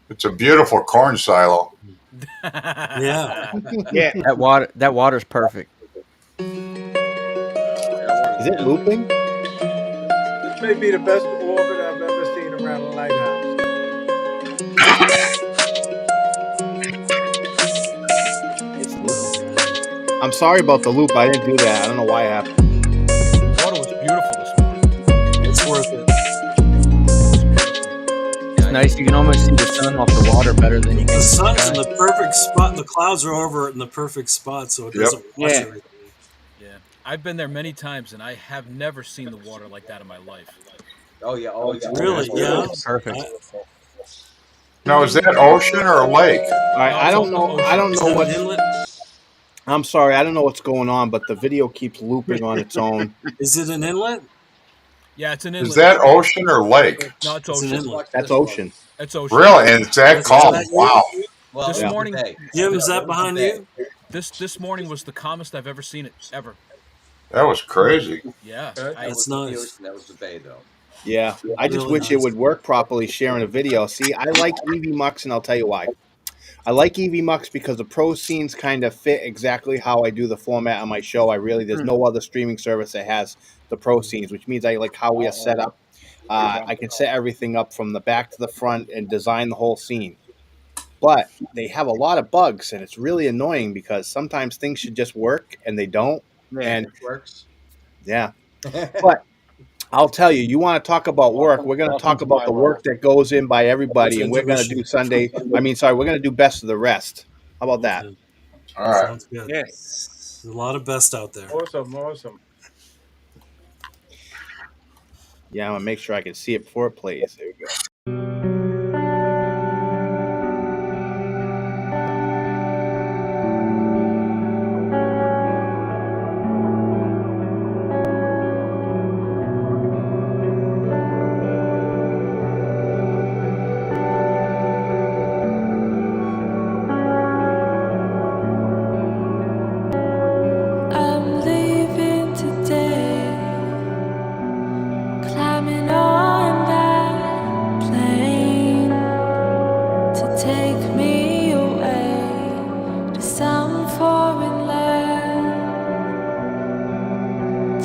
S6: It's a beautiful corn silo.
S4: Yeah.
S3: Yeah.
S7: That water's perfect.
S1: Is it looping?
S8: This may be the best orbit I've ever seen around a lighthouse.
S1: It's looping. I'm sorry about the loop. I didn't do that. I don't know why it happened.
S5: The water was beautiful this morning.
S4: It's worth it.
S7: It's nice. You can almost see the sun off the water better than you can
S4: The
S7: see the
S4: sun's in
S7: sky.
S4: the perfect spot, and the clouds are over it in the perfect spot, so it
S6: Yep.
S4: doesn't wash
S3: Yeah.
S4: everything.
S5: Yeah, I've been there many times, and I have never seen the water like that in my life.
S7: Oh yeah,
S4: Really? Yeah.
S7: It's perfect.
S6: Now, is that ocean or a lake?
S1: All right,
S5: No,
S1: I
S5: it's
S1: don't
S5: all
S1: know.
S5: ocean.
S1: I don't
S4: Is
S1: know
S4: that
S1: what.
S4: an inlet?
S1: I'm sorry, I don't know what's going on, but the video keeps looping on its own.
S4: Is it an inlet?
S5: Yeah, it's an
S6: Is
S5: inlet.
S6: that ocean or lake?
S5: No, it's
S4: It's an
S5: ocean.
S4: inlet.
S1: That's ocean.
S5: It's ocean.
S6: Really? And it's that
S4: Is
S6: calm?
S4: that you?
S6: Wow.
S9: Well,
S5: This
S1: Yeah.
S5: morning,
S4: Jim, is that behind you?
S5: this morning was the calmest I've ever seen it ever.
S6: That was crazy.
S5: Yeah,
S9: that
S4: That's
S9: was not the
S4: nice.
S9: ocean. That was the bay, though.
S1: Yeah, I just
S4: Really
S1: wish it
S4: nice.
S1: would work properly sharing a video. See, I like EV Mux, and I'll tell you why. I like EV Mux because the pro scenes kind of fit exactly how I do the format on my show. There's no other streaming service that has the pro scenes, which means I like how we are set up. I can set everything up from the back to the front and design the whole scene. But they have a lot of bugs, and it's really annoying because sometimes things should just work and they don't.
S9: Yeah,
S1: And
S9: it works.
S1: yeah, but I'll tell you, you want to talk about work. We're going to talk about the work that goes in by everybody, and we're going to do we're going to do best of the rest. How about that?
S4: Okay.
S6: All right.
S4: Sounds good.
S3: Yes.
S4: There's a lot of best out there.
S8: Awesome.
S1: Yeah, I'm going to make sure I can see it before it plays. There we go.
S10: I'm leaving today, climbing on that plane to take me away to some foreign land.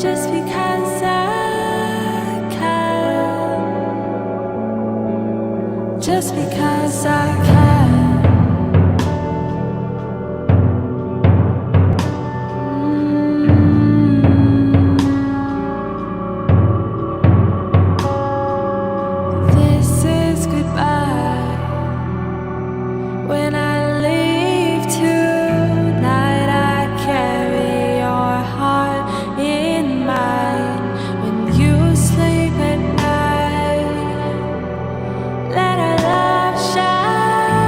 S10: Just because I can, just because I can. This is goodbye. When I leave tonight, I carry your heart in mine. When you sleep at night, let our love shine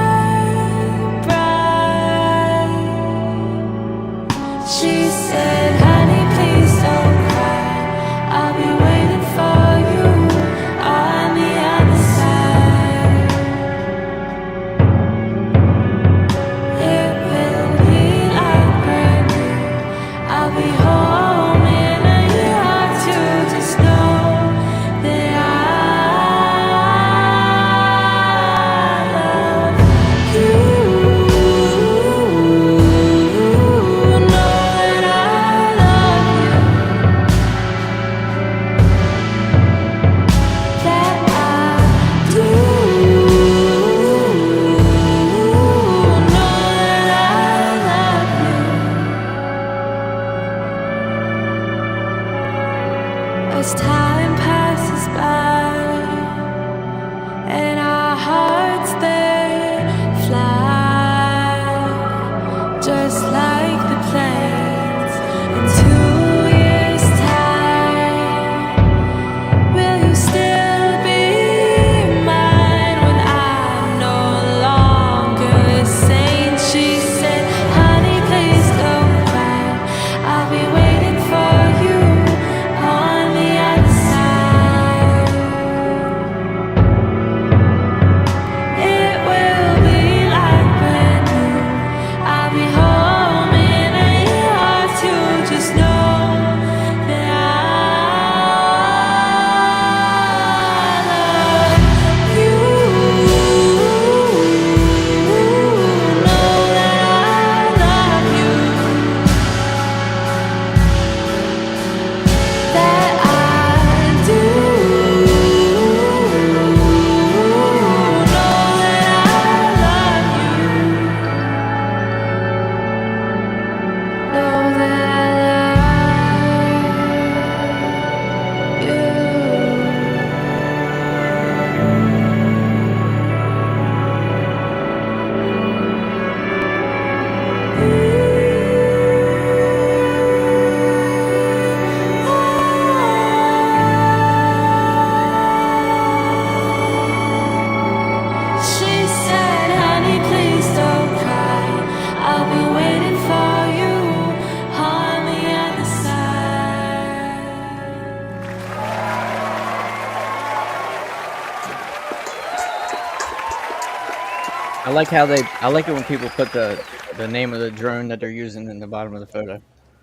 S7: I like how they. I like it when people put the name of the drone that they're using in the bottom of the photo.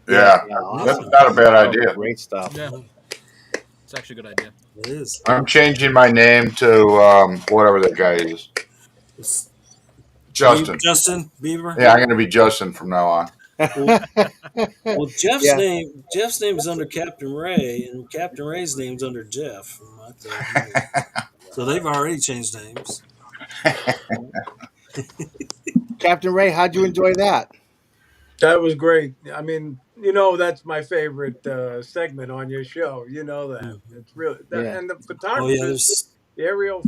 S6: Yeah, that's
S1: awesome.
S6: not a bad
S1: Oh,
S6: idea.
S1: great stuff.
S5: Yeah, it's actually a good idea.
S4: It is.
S6: I'm changing my name to whatever that guy is.
S4: It's
S6: Justin.
S4: Justin Bieber.
S6: Yeah, I'm going to be Justin from now on.
S4: Well, Jeff's
S1: Yeah.
S4: name is under Captain Ray, and Captain Ray's name's under Jeff. So they've already changed names.
S1: Captain Ray, how'd you enjoy that?
S8: That was great. I mean, that's my favorite segment on your show. You know that. It's really
S1: Yeah.
S8: and the
S4: Oh yeah,
S8: photographers, the aerial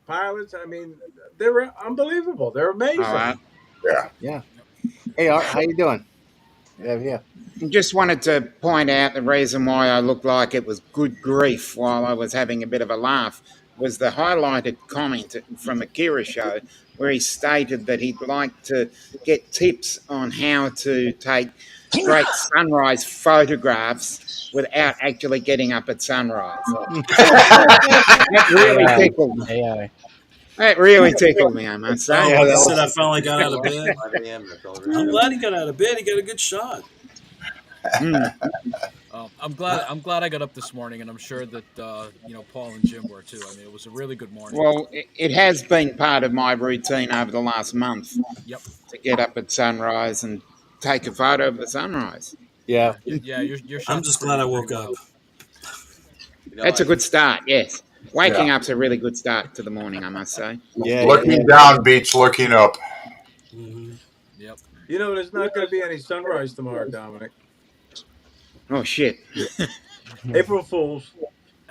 S8: pilots. I mean, they're unbelievable. They're amazing.
S3: All right.
S1: Yeah. Hey, Art, how you doing? Yeah.
S3: Just wanted to point out the reason why I looked like it was good grief while I was having a bit of a laugh was the highlighted comment from Akira show where he stated that he'd like to get tips on how to take great sunrise photographs without actually getting up at sunrise. That really tickled me.
S7: AI.
S3: That really tickled me, I must say.
S1: Yeah,
S4: he
S1: that
S4: said
S1: was-
S4: I finally got out of bed. I'm glad he got out of bed. He got a good shot.
S5: I'm glad I got up this morning, and I'm sure that Paul and Jim were too. I mean, it was a really good morning.
S3: Well, it has been part of my routine over the last month
S5: Yep.
S3: to get up at sunrise and take a photo of the sunrise.
S1: Yeah.
S5: Yeah, your
S4: I'm just glad I woke up.
S3: That's a good start, yes. Waking up's a really good start to the morning, I must say.
S1: Yeah.
S6: Looking down beats looking up.
S4: Mm-hmm.
S5: Yep.
S8: There's not going to be any sunrise tomorrow, Dominic.
S3: Oh, shit.
S8: April Fools.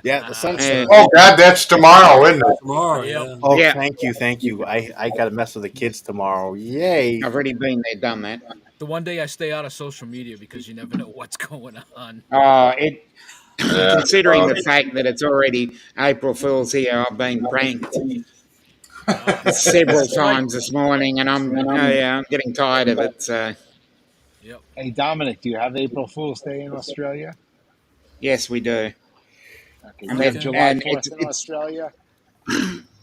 S1: Yeah, the sunset.
S6: Oh, God, that's tomorrow, isn't it?
S4: Tomorrow,
S5: Yep.
S4: yeah.
S1: Oh,
S3: Yeah.
S1: thank you. I got to mess with the kids tomorrow. Yay.
S3: I've already been there, done that.
S5: The one day I stay out of social media because you never know what's going on.
S3: Considering the fact that it's already April Fool's here, I've been pranked several times this morning, and I'm getting tired of it. So,
S5: Yep.
S9: Hey, Dominic, do you have April Fool's Day in Australia?
S3: yes, we do.
S9: Okay.
S3: And
S9: You have
S3: then-
S9: July
S3: and
S9: 4th in
S3: it's-
S9: Australia?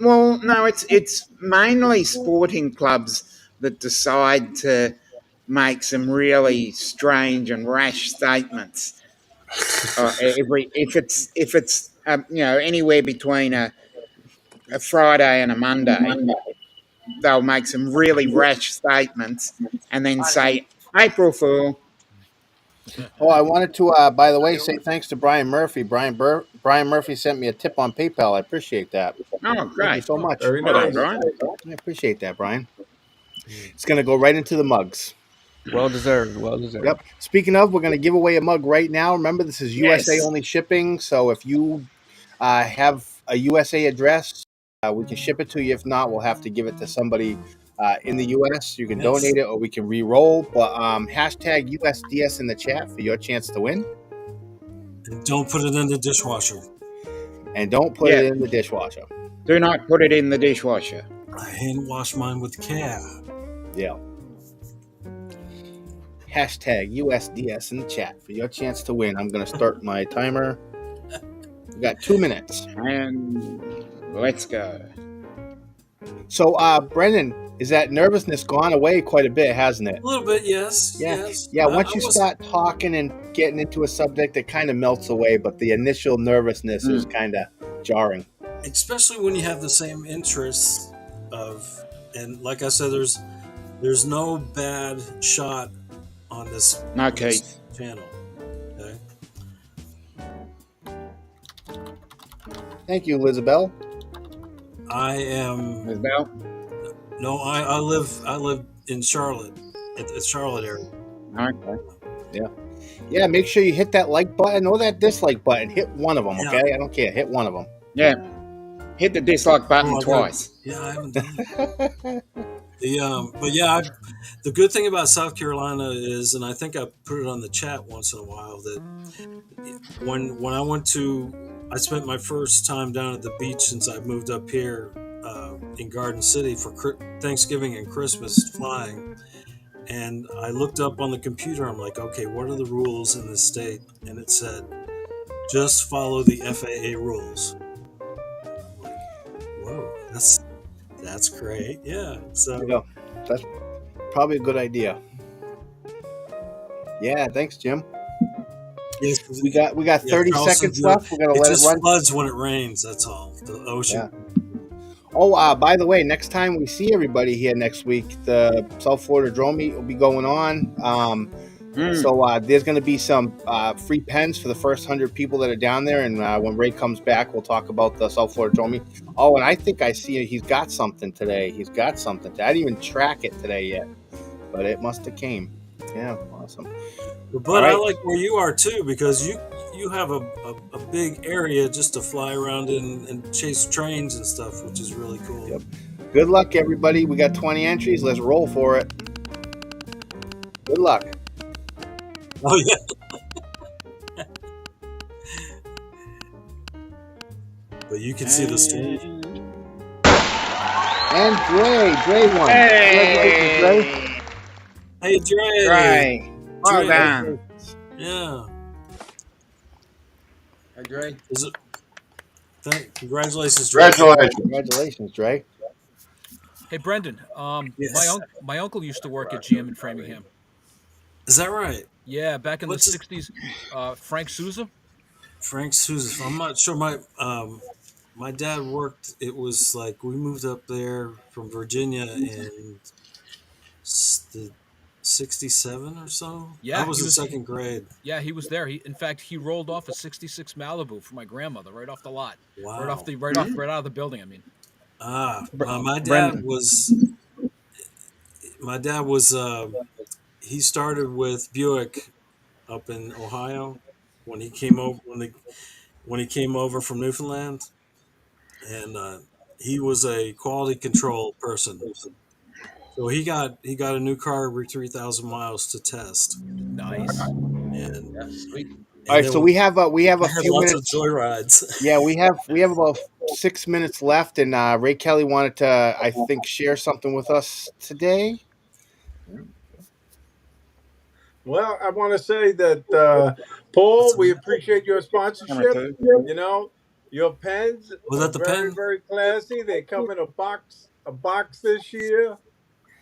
S3: Well, no, it's mainly sporting clubs that decide to make some really strange and rash statements. If it's anywhere between a Friday and a Monday, they'll make some really rash statements and then say April Fool.
S1: Oh, I wanted to, by the way, say thanks to Brian Murphy. Brian Murphy sent me a tip on PayPal. I appreciate that.
S3: Oh,
S1: Thank you
S3: great!
S1: so much.
S8: Very
S3: Well done,
S8: nice.
S3: Brian.
S1: I appreciate that, Brian. It's going to go right into the mugs.
S7: Well deserved. Well deserved.
S1: Yep. Speaking of, we're going to give away a mug right now. Remember, this is USA
S3: Yes.
S1: only shipping. So if you have a USA address, we can ship it to you. If not, we'll have to give it to somebody in the US. You can donate it or we can re-roll. But hashtag USDS in the chat for your chance to win.
S4: And don't put it in the dishwasher.
S1: And don't put it in the dishwasher.
S3: Do not put it in the dishwasher.
S4: I hand wash mine with care.
S1: Yeah. Hashtag USDS in the chat for your chance to win. I'm going to start my timer. We got 2 minutes.
S3: And let's go.
S1: So, Brendan, is that nervousness gone away quite a bit, hasn't it?
S4: A little bit, yes.
S1: Yeah.
S4: Yes.
S1: Yeah, once
S4: I
S1: you
S4: was-
S1: start talking and getting into a subject, it kind of melts away, but the initial nervousness is kind of jarring.
S4: especially when you have the same interests and like I said, there's no bad shot on this,
S3: No,
S4: on this
S3: Keith.
S4: channel. Okay.
S1: Thank you, Elizabeth.
S4: I am
S3: Isabel?
S4: no, I live in Charlotte, at the Charlotte area.
S3: Okay.
S1: Yeah, make sure you hit that like button or that dislike button. Hit one of them,
S4: Yeah.
S1: okay? I don't care. Hit one of them.
S3: Yeah. Hit the dislike button
S4: Oh, I
S3: twice.
S4: Yeah, I haven't done it. But yeah, the good thing about South Carolina is, and I think I put it on the chat once in a while, that when I spent my first time down at the beach since I moved up here in Garden City for Thanksgiving and Christmas flying, and I looked up on the computer. I'm like, okay, what are the rules in this state? And it said, just follow the FAA rules. I'm like, whoa, That's great. Yeah. So
S1: Yeah, that's probably a good idea. Yeah, thanks, Jim.
S4: yes,
S1: We got
S4: yeah,
S1: 30
S4: Charleston.
S1: seconds left. We're gonna
S4: It
S1: let it
S4: just
S1: run.
S4: floods when it rains. That's all. The ocean.
S1: Yeah. Oh, by the way, next time we see everybody here next week, the South Florida Drone Meet will be going on. So there's going to be some free pens for the first 100 people that are down there. And when Ray comes back, we'll talk about the South Florida Drone Meet. Oh, and I think I see he's got something today. He's got something. I didn't even track it today yet, but it must have came. Yeah, awesome.
S4: But I like where you are too, because you have a big area just to fly around in and chase trains and stuff, which is really cool.
S1: Yep. Good luck, everybody. We got 20 entries. Let's roll for it. Good luck.
S4: Oh yeah. But you can see the street.
S1: And Dre won.
S3: Hey,
S1: Dre.
S4: Hey, Dre.
S3: Right. Well
S4: Dre.
S3: done.
S4: Yeah.
S5: Hi, Dre.
S4: Congratulations, Dre.
S1: Congratulations, Dre.
S5: Hey, Brendan.
S4: Yes.
S5: My uncle used to work at GM in Framingham.
S4: Is that right?
S5: Yeah, back in the '60s. Frank Souza.
S4: Frank Souza. I'm not sure. My dad worked. It was like we moved up there from Virginia in the '67 or so.
S5: Yeah,
S4: I was in second grade.
S5: Yeah, he was there. In fact, he rolled off a '66 Malibu for my grandmother right off the lot.
S4: Wow.
S5: Right out of the building. I mean.
S4: My dad was. My dad was. He started with Buick up in Ohio when he came over when he came over from Newfoundland, and he was a quality control person. So he got a new car every 3,000 miles to test.
S5: Nice.
S4: And
S5: yeah, sweet.
S1: All right, so we have a few
S4: lots
S1: minutes.
S4: of joyrides.
S1: Yeah, we have about 6 minutes left, and Ray Kelly wanted to, I think, share something with us today.
S8: Well, I want to say that Paul, we appreciate your sponsorship. You know, your pens
S4: Was
S8: are
S4: that the
S8: very,
S4: pen?
S8: very classy. They come in a box this year,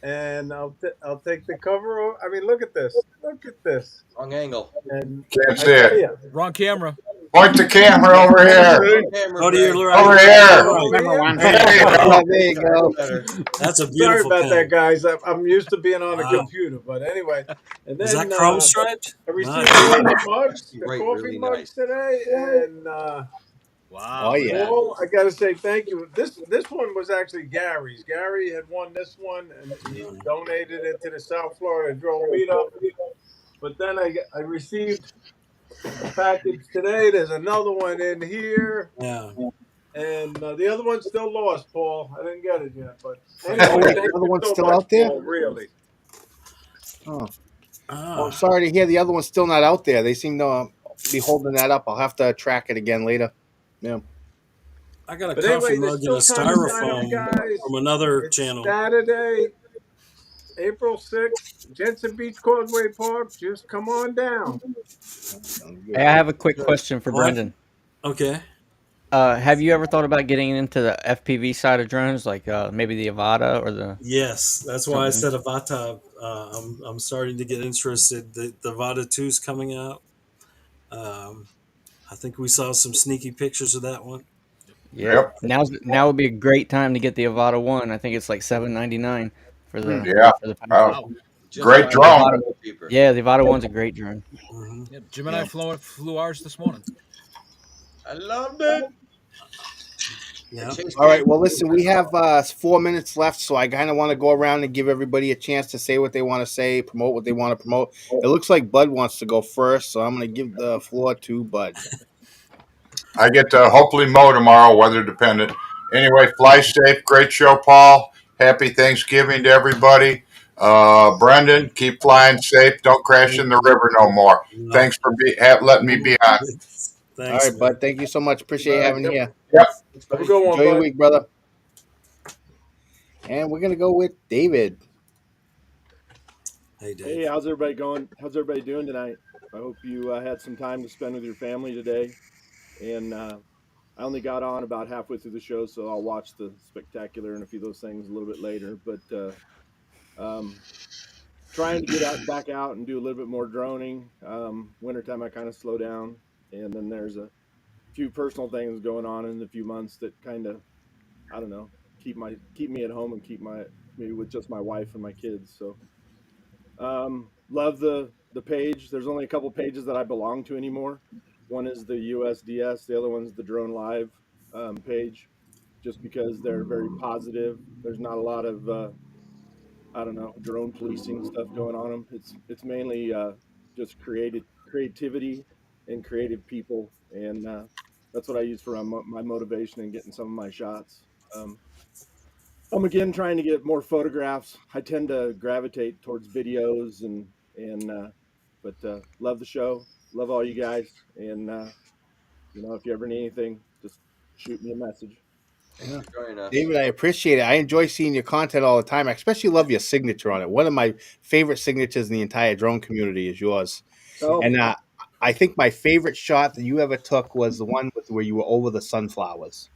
S8: and I'll take the cover. I mean, look at this. Look at this.
S5: Wrong angle.
S8: And
S6: Can't see it.
S5: Wrong camera.
S6: Point the camera over here.
S4: Go to your right.
S6: Over here.
S8: Over
S3: One
S1: There you go.
S4: That's a
S8: Sorry
S4: beautiful
S8: about
S4: pen.
S8: that, guys. I'm used to being on a computer, but anyway. And then
S4: Is that chrome striped?
S8: I received
S4: Nice.
S8: one of the mugs, the
S5: Right,
S8: coffee
S5: really
S8: mugs
S5: nice.
S8: today, and
S5: Wow.
S1: Oh, yeah.
S8: Paul, I gotta say thank you. This one was actually Gary's. Gary had won this one, and he donated it to the South Florida Drone Meetup. But then I received a package today. There's another one in here.
S4: Yeah.
S8: And the other one's still lost, Paul. I didn't get it yet, but
S1: Oh,
S8: anyway,
S1: wait,
S8: thank
S1: the other
S8: you
S1: one's
S8: so
S1: still
S8: much,
S1: out there?
S8: Paul, really.
S1: Oh,
S4: Ah.
S1: sorry to hear the other one's still not out there. They seem to be holding that up. I'll have to track it again later. Yeah.
S4: I got a
S8: But
S4: coffee
S8: anyway, there's
S4: mug and a
S8: still time to sign up,
S4: styrofoam
S8: guys.
S4: from another
S8: It's
S4: channel.
S8: Saturday, April 6th, Jensen Beach Causeway Park. Just come on down.
S7: Hey, I have a quick question for
S4: What?
S7: Brendan.
S4: Okay.
S7: Have you ever thought about getting into the FPV side of drones, like maybe the Avata or the?
S4: Yes, that's why I
S7: Something.
S4: said Avata. I'm starting to get interested. The Avata 2 is coming out. I think we saw some sneaky pictures of that one.
S7: Yeah.
S6: Yep.
S7: Now would be a great time to get the Avata 1. I think it's like $799 for the
S6: Yeah.
S7: for the
S5: Wow.
S6: Great
S7: the
S6: drone.
S7: Avata, yeah, the Avata 1's a great drone.
S4: Mhm.
S5: Yeah, Jim and I flew ours this morning.
S11: I loved it.
S4: Yeah.
S1: All right. Well, listen, we have 4 minutes left, so I kind of want to go around and give everybody a chance to say what they want to say, promote what they want to promote. It looks like Bud wants to go first, so I'm going to give the floor to Bud.
S6: I get to hopefully mow tomorrow, weather dependent. Anyway, fly safe. Great show, Paul. Happy Thanksgiving to everybody. Brendan, keep flying safe. Don't crash in the river no more.
S4: No.
S6: Thanks for letting me be on.
S4: Thanks,
S1: All right,
S4: man.
S1: Bud. Thank you so much. Appreciate having you here.
S6: Yep.
S8: Have a good one,
S1: Enjoy your
S8: bud.
S1: week, brother. And we're going to go with David.
S4: Hey, Dave.
S12: Hey, how's everybody going? How's everybody doing tonight? I hope you had some time to spend with your family today. And I only got on about halfway through the show, so I'll watch the spectacular and a few of those things a little bit later. But um, trying to get out back out and do a little bit more droning. Wintertime, I kind of slow down, and then there's a few personal things going on in a few months that kind of, I don't know, keep me at home and keep my maybe with just my wife and my kids. So love the page. There's only a couple pages that I belong to anymore. One is the USDS, the other one's the Drone Live page, just because they're very positive. There's not a lot of I don't know, drone policing stuff going on them. It's mainly just creativity and creative people, and that's what I use for my motivation and getting some of my shots. I'm again trying to get more photographs. I tend to gravitate towards videos and but love the show, love all you guys, and if you ever need anything, just shoot me a message.
S11: Thanks for joining us.
S1: David, I appreciate it. I enjoy seeing your content all the time. I especially love your signature on it. One of my favorite signatures in the entire drone community is yours.
S12: Oh,
S1: And I think my favorite shot that you ever took was the one where you were over the sunflowers.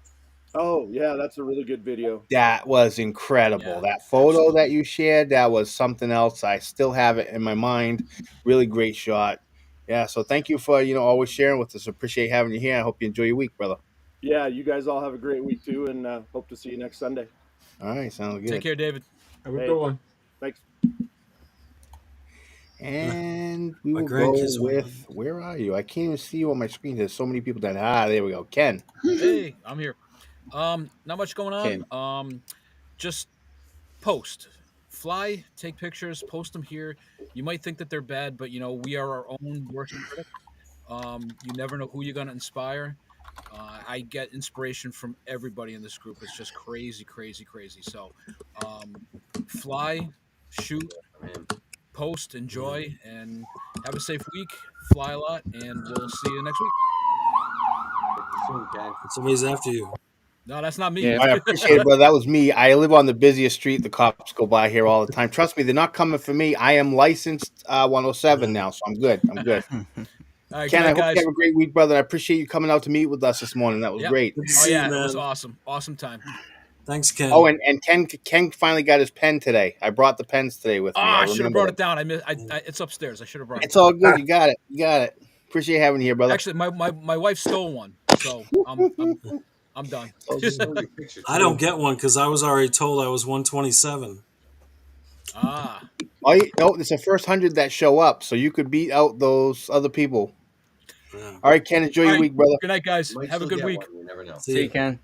S12: oh yeah, that's a really good video.
S1: That was incredible.
S5: Yeah,
S1: That photo
S5: absolutely.
S1: that you shared, that was something else. I still have it in my mind. Really great shot. Yeah, so thank you for, always sharing with us. Appreciate having you here. I hope you enjoy your week, brother.
S12: Yeah, you guys all have a great week too, and hope to see you next Sunday.
S1: All right, sounds
S5: Take
S1: good.
S5: care, David.
S8: Have a
S12: Hey,
S8: good one.
S12: thanks.
S1: And we
S4: My
S1: will go
S4: grandkids were.
S1: with, where are you? I can't even see you on my screen. There's so many people that, there we go. Ken.
S5: Hey, I'm here. Not much going
S7: Ken.
S5: on. Just post, fly, take pictures, post them here. You might think that they're bad, but we are our own worst critic. You never know who you're gonna inspire. I get inspiration from everybody in this group. It's just crazy, crazy, crazy. So, fly, shoot, post, enjoy, and have a safe week. Fly a lot, and we'll see you next week.
S11: Soon, Ken.
S4: Somebody's after you.
S5: No, that's not me.
S7: Yeah.
S1: I appreciate it, brother. That was me. I live on the busiest street. The cops go by here all the time. Trust me, they're not coming for me. I am licensed 107 now, so I'm good. I'm good.
S5: All right, good
S1: Ken, I
S5: night,
S1: hope you
S5: guys.
S1: have a great week, brother. I appreciate you coming out to meet with us this morning. That was
S5: Yep.
S1: great.
S4: Good to
S5: Oh
S4: see
S5: yeah,
S4: you,
S5: it was
S4: man.
S5: awesome. Awesome time.
S4: Thanks, Ken.
S1: Oh, and Ken finally got his pen today. I brought the pens today with me.
S5: Ah,
S1: I
S5: I should have
S1: remember
S5: brought it
S1: them.
S5: down. It's upstairs. I should have brought it
S1: It's
S5: down.
S1: all good. You got it. You got it. Appreciate having you here, brother.
S5: Actually, my wife stole one, so I'm done.
S1: Oh,
S11: She stole your picture.
S4: I don't get one because I was already told I was 127.
S5: Ah,
S1: No, it's the first 100 that show up, so you could beat out those other people.
S4: Yeah.
S1: All right, Ken, enjoy
S5: all
S1: your
S5: right.
S1: week, brother.
S5: Good night, guys.
S11: You might
S5: Have a
S11: still
S5: good
S11: get
S5: week.
S11: one. You never know.
S7: See you, Ken.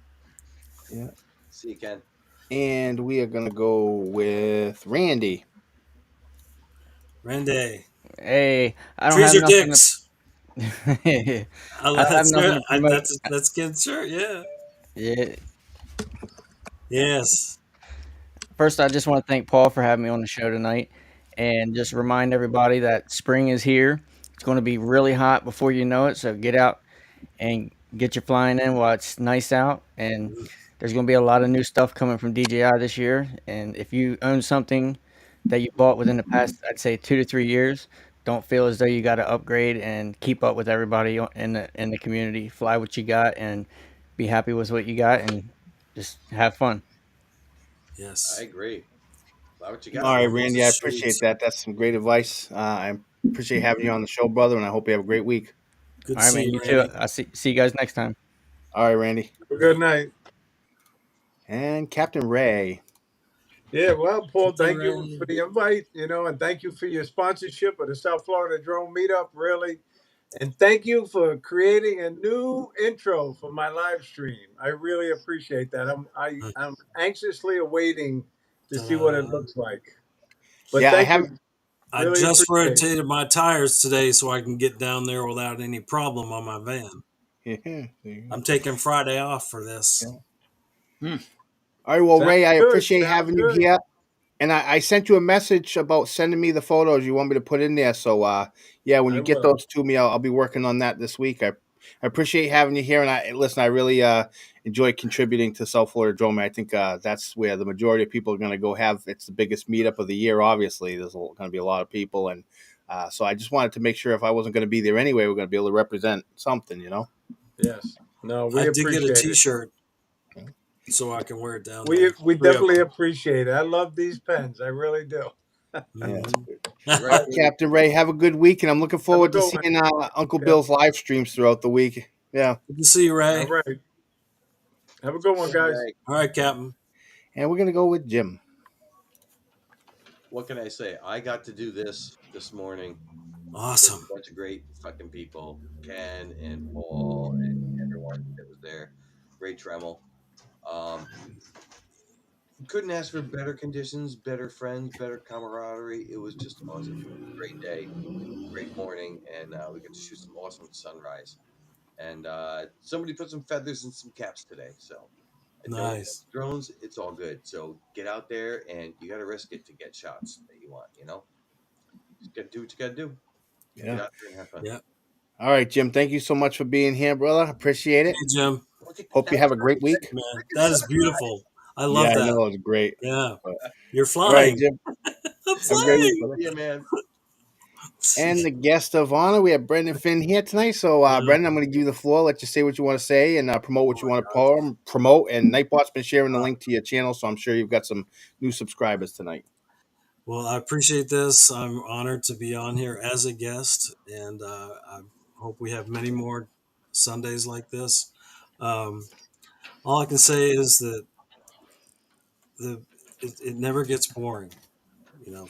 S1: Yeah.
S11: See you, Ken.
S1: And we are going to go with Randy.
S4: Randy.
S7: Hey, I don't
S4: Trees
S7: have
S4: or
S7: nothing
S4: dicks?
S7: to. I have nothing to promote.
S4: That's good, sure. Yeah.
S7: Yeah.
S4: Yes.
S7: First, I just want to thank Paul for having me on the show tonight, and just remind everybody that spring is here. It's going to be really hot before you know it, so get out and get your flying in while it's nice out. And there's going to be a lot of new stuff coming from DJI this year. And if you own something that you bought within the past, I'd say 2 to 3 years, don't feel as though you got to upgrade and keep up with everybody in the community. Fly what you got and be happy with what you got, and just have fun.
S4: Yes.
S11: I agree. Fly what you
S1: All
S11: got.
S1: right,
S4: Love
S1: Randy,
S4: the
S1: I appreciate
S4: streets.
S1: that. That's some great advice. I appreciate having you on the show, brother, and I hope you have a great week.
S4: Good
S7: All
S4: to
S7: right,
S4: see
S7: man.
S4: you,
S7: You too.
S4: Randy.
S7: I see you guys next time.
S1: All right, Randy.
S8: Have a good night.
S1: And Captain Ray.
S8: Yeah, well, Paul, thank you
S4: Randy.
S8: for the invite, and thank you for your sponsorship of the South Florida Drone Meetup, really. And thank you for creating a new intro for my live stream. I really appreciate that. I'm anxiously awaiting to see what it looks like. But
S1: Yeah, I
S8: thank
S1: haven't.
S8: you.
S4: I
S8: Really
S4: just
S8: appreciate it.
S4: rotated my tires today so I can get down there without any problem on my van.
S1: Yeah, there you go.
S4: I'm taking Friday off for this.
S1: All right, well,
S8: Sounds
S1: Ray, I
S8: good.
S1: appreciate
S8: Sounds
S1: having you
S8: good.
S1: here. And I sent you a message about sending me the photos you want me to put in there. So, yeah, when
S8: I
S1: you get
S8: will.
S1: those to me, I'll be working on that this week. I appreciate having you here. And I really enjoy contributing to South Florida Drone. I think that's where the majority of people are going to go have. It's the biggest meetup of the year, obviously. There's going to be a lot of people. And so I just wanted to make sure if I wasn't going to be there anyway, we're going to be able to represent something,
S8: Yes. No,
S4: I
S8: we
S4: did get a
S8: appreciate it.
S4: T-shirt so I can wear it down
S8: We
S4: there.
S8: we
S4: 3 of
S8: definitely
S4: them.
S8: appreciate it. I love these pens. I really do.
S1: Yeah.
S4: Mhm.
S11: Right,
S1: Captain Ray, have a good week, and I'm looking
S8: Have a
S1: forward to
S8: good one.
S1: seeing Uncle
S8: Okay.
S1: Bill's live streams throughout the week. Yeah,
S4: Good to see you,
S8: All
S4: Ray.
S8: right. Have a good one, guys.
S11: right.
S4: All right, Captain.
S1: and we're gonna go with Jim.
S11: What can I say? I got to do this morning with a
S4: Awesome.
S11: bunch of great fucking people, Ken and Paul and everyone that was there. Great Tremel. Um, couldn't ask for better conditions, better friends, better camaraderie. It was just awesome. Great day, great morning, and we got to shoot some awesome sunrise. And somebody put some feathers in some caps today. So I don't
S4: Nice.
S11: drones. It's all good. So get out there, and you got to risk it to get shots that you want. You know, just got to do what you got to do. Get
S1: Yeah.
S11: out there and have fun.
S4: Yeah.
S1: All right, Jim. Thank you so much for being here, brother. Appreciate it.
S4: Hey, Jim.
S11: Look at
S1: Hope you
S11: that
S1: have
S11: was
S1: a great week.
S4: Man,
S11: freaking
S4: that is
S11: sunrise.
S4: beautiful. I
S1: Yeah,
S4: love
S1: I
S4: that.
S1: know it's great.
S4: Yeah.
S1: But,
S4: You're
S1: all right,
S4: flying.
S1: Jim.
S4: I'm
S1: Have a great week,
S4: flying.
S1: brother.
S11: Yeah, man.
S1: And the guest of honor, we have Brendan Finn here tonight. So,
S4: Yeah.
S1: Brendan, I'm going to give you the floor. Let you say what you want to say and promote what
S4: Oh
S1: you
S4: my
S1: want to
S4: God.
S1: promote. And Nightbot's been sharing the link to your channel, so I'm sure you've got some new subscribers tonight.
S4: Well, I appreciate this. I'm honored to be on here as a guest, and I hope we have many more Sundays like this. Um, all I can say is that it never gets boring. You know,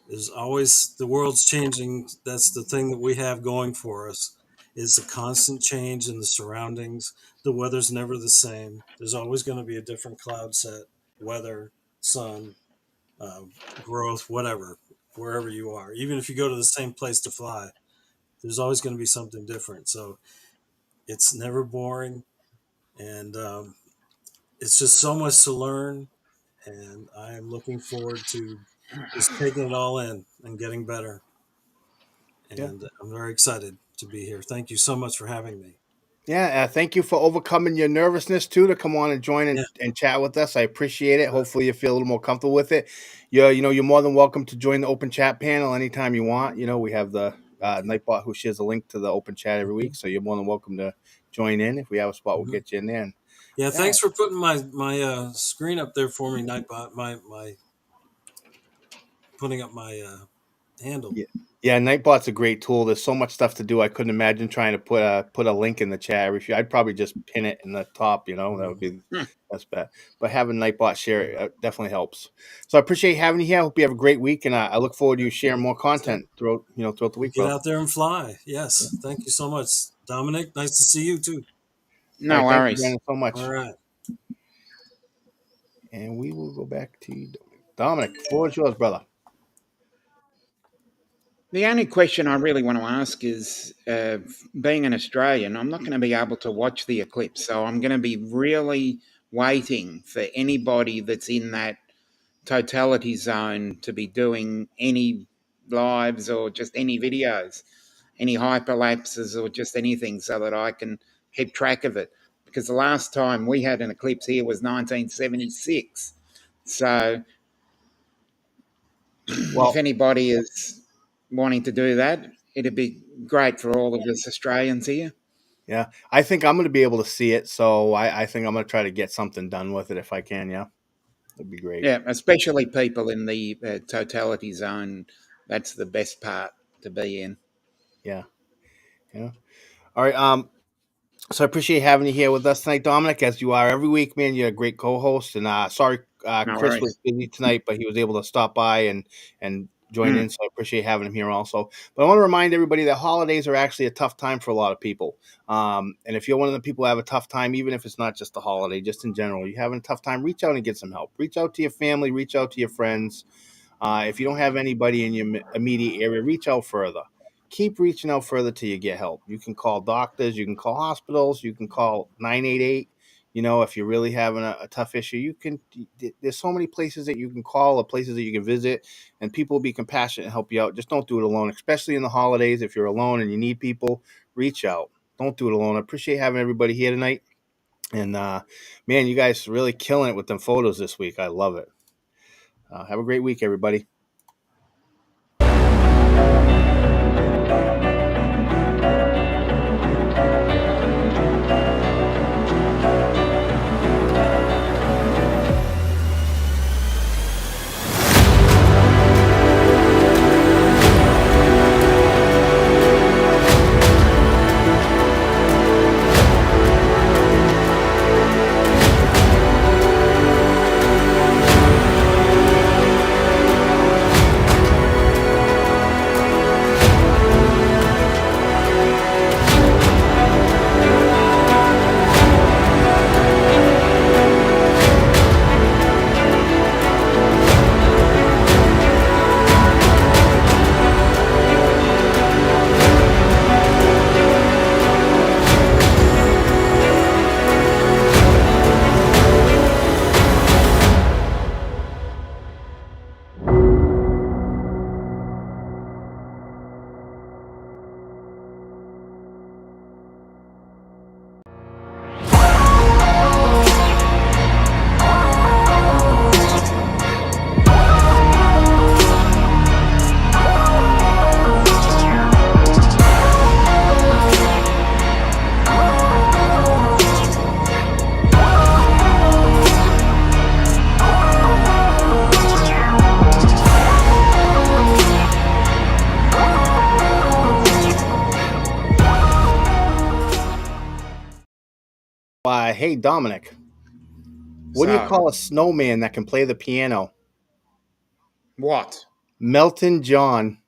S4: there's always the world's changing. That's the thing that we have going for us is the constant change in the surroundings. The weather's never the same. There's always going to be a different cloud set, weather, sun, uh, growth, whatever, wherever you are. Even if you go to the same place to fly, there's always going to be something different. So it's never boring, and it's just so much to learn. And I am looking forward to just taking it all in and getting better.
S1: Yeah.
S4: And I'm very excited to be here. Thank you so much for having me.
S1: Yeah, thank you for overcoming your nervousness too to come on and join
S4: Yeah.
S1: and chat with us. I appreciate it. Hopefully, you feel a little more comfortable with it. You're more than welcome to join the open chat panel anytime you want. We have the Nightbot who shares a link to the open chat every week, so you're more than welcome to join in. If we have a spot, we'll get you in there. And,
S4: Yeah,
S1: yeah,
S4: thanks for putting my screen up there for me, Nightbot. My putting up my handle.
S1: yeah, Nightbot's a great tool. There's so much stuff to do. I couldn't imagine trying to put a link in the chat. I'd probably just pin it in the top. That would be that's bad. But having Nightbot share it definitely helps. So I appreciate having you here. I hope you have a great week, and I look forward to you sharing more content throughout the week,
S4: Get
S1: brother.
S4: out there and fly. Yes, thank you so much, Dominic. Nice to see you too.
S3: No
S1: All right, thank you,
S3: worries.
S1: Brandon, so much.
S4: All right.
S1: And we will go back to you, Dominic. The floor is yours, brother.
S3: The only question I really want to ask is, being an Australian, I'm not going to be able to watch the eclipse, so I'm going to be really waiting for anybody that's in that totality zone to be doing any lives or just any videos, any hyperlapses or just anything, so that I can keep track of it. Because the last time we had an eclipse here was 1976. So if anybody is wanting to do that, it'd be great for all of us Australians here.
S1: Yeah, I think I'm going to be able to see it, so I think I'm going to try to get something done with it if I can. Yeah, that'd be great.
S3: Yeah, especially people in the totality zone. That's the best part to be in.
S1: Yeah. All right. So I appreciate having you here with us tonight, Dominic, as you are every week, man. You're a great co-host, and sorry,
S3: No
S1: Chris was
S3: worries.
S1: busy tonight, but he was able to stop by and join
S3: Mm.
S1: in. So I appreciate having him here also. But I want to remind everybody that holidays are actually a tough time for a lot of people. And if you're one of the people who have a tough time, even if it's not just a holiday, just in general, you're having a tough time, reach out and get some help. Reach out to your family, reach out to your friends. If you don't have anybody in your immediate area, reach out further. Keep reaching out further till you get help. You can call doctors, you can call hospitals, you can call 988. If you're really having a tough issue, there's so many places that you can call or places that you can visit, and people will be compassionate and help you out. Just don't do it alone, especially in the holidays. If you're alone and you need people, reach out. Don't do it alone. I appreciate having everybody here tonight. And man, you guys are really killing it with them photos this week. I love it. Have a great week, everybody. Hey, Dominic, what do you
S3: So,
S1: call a snowman that can play the piano?
S3: what?
S1: Melton John.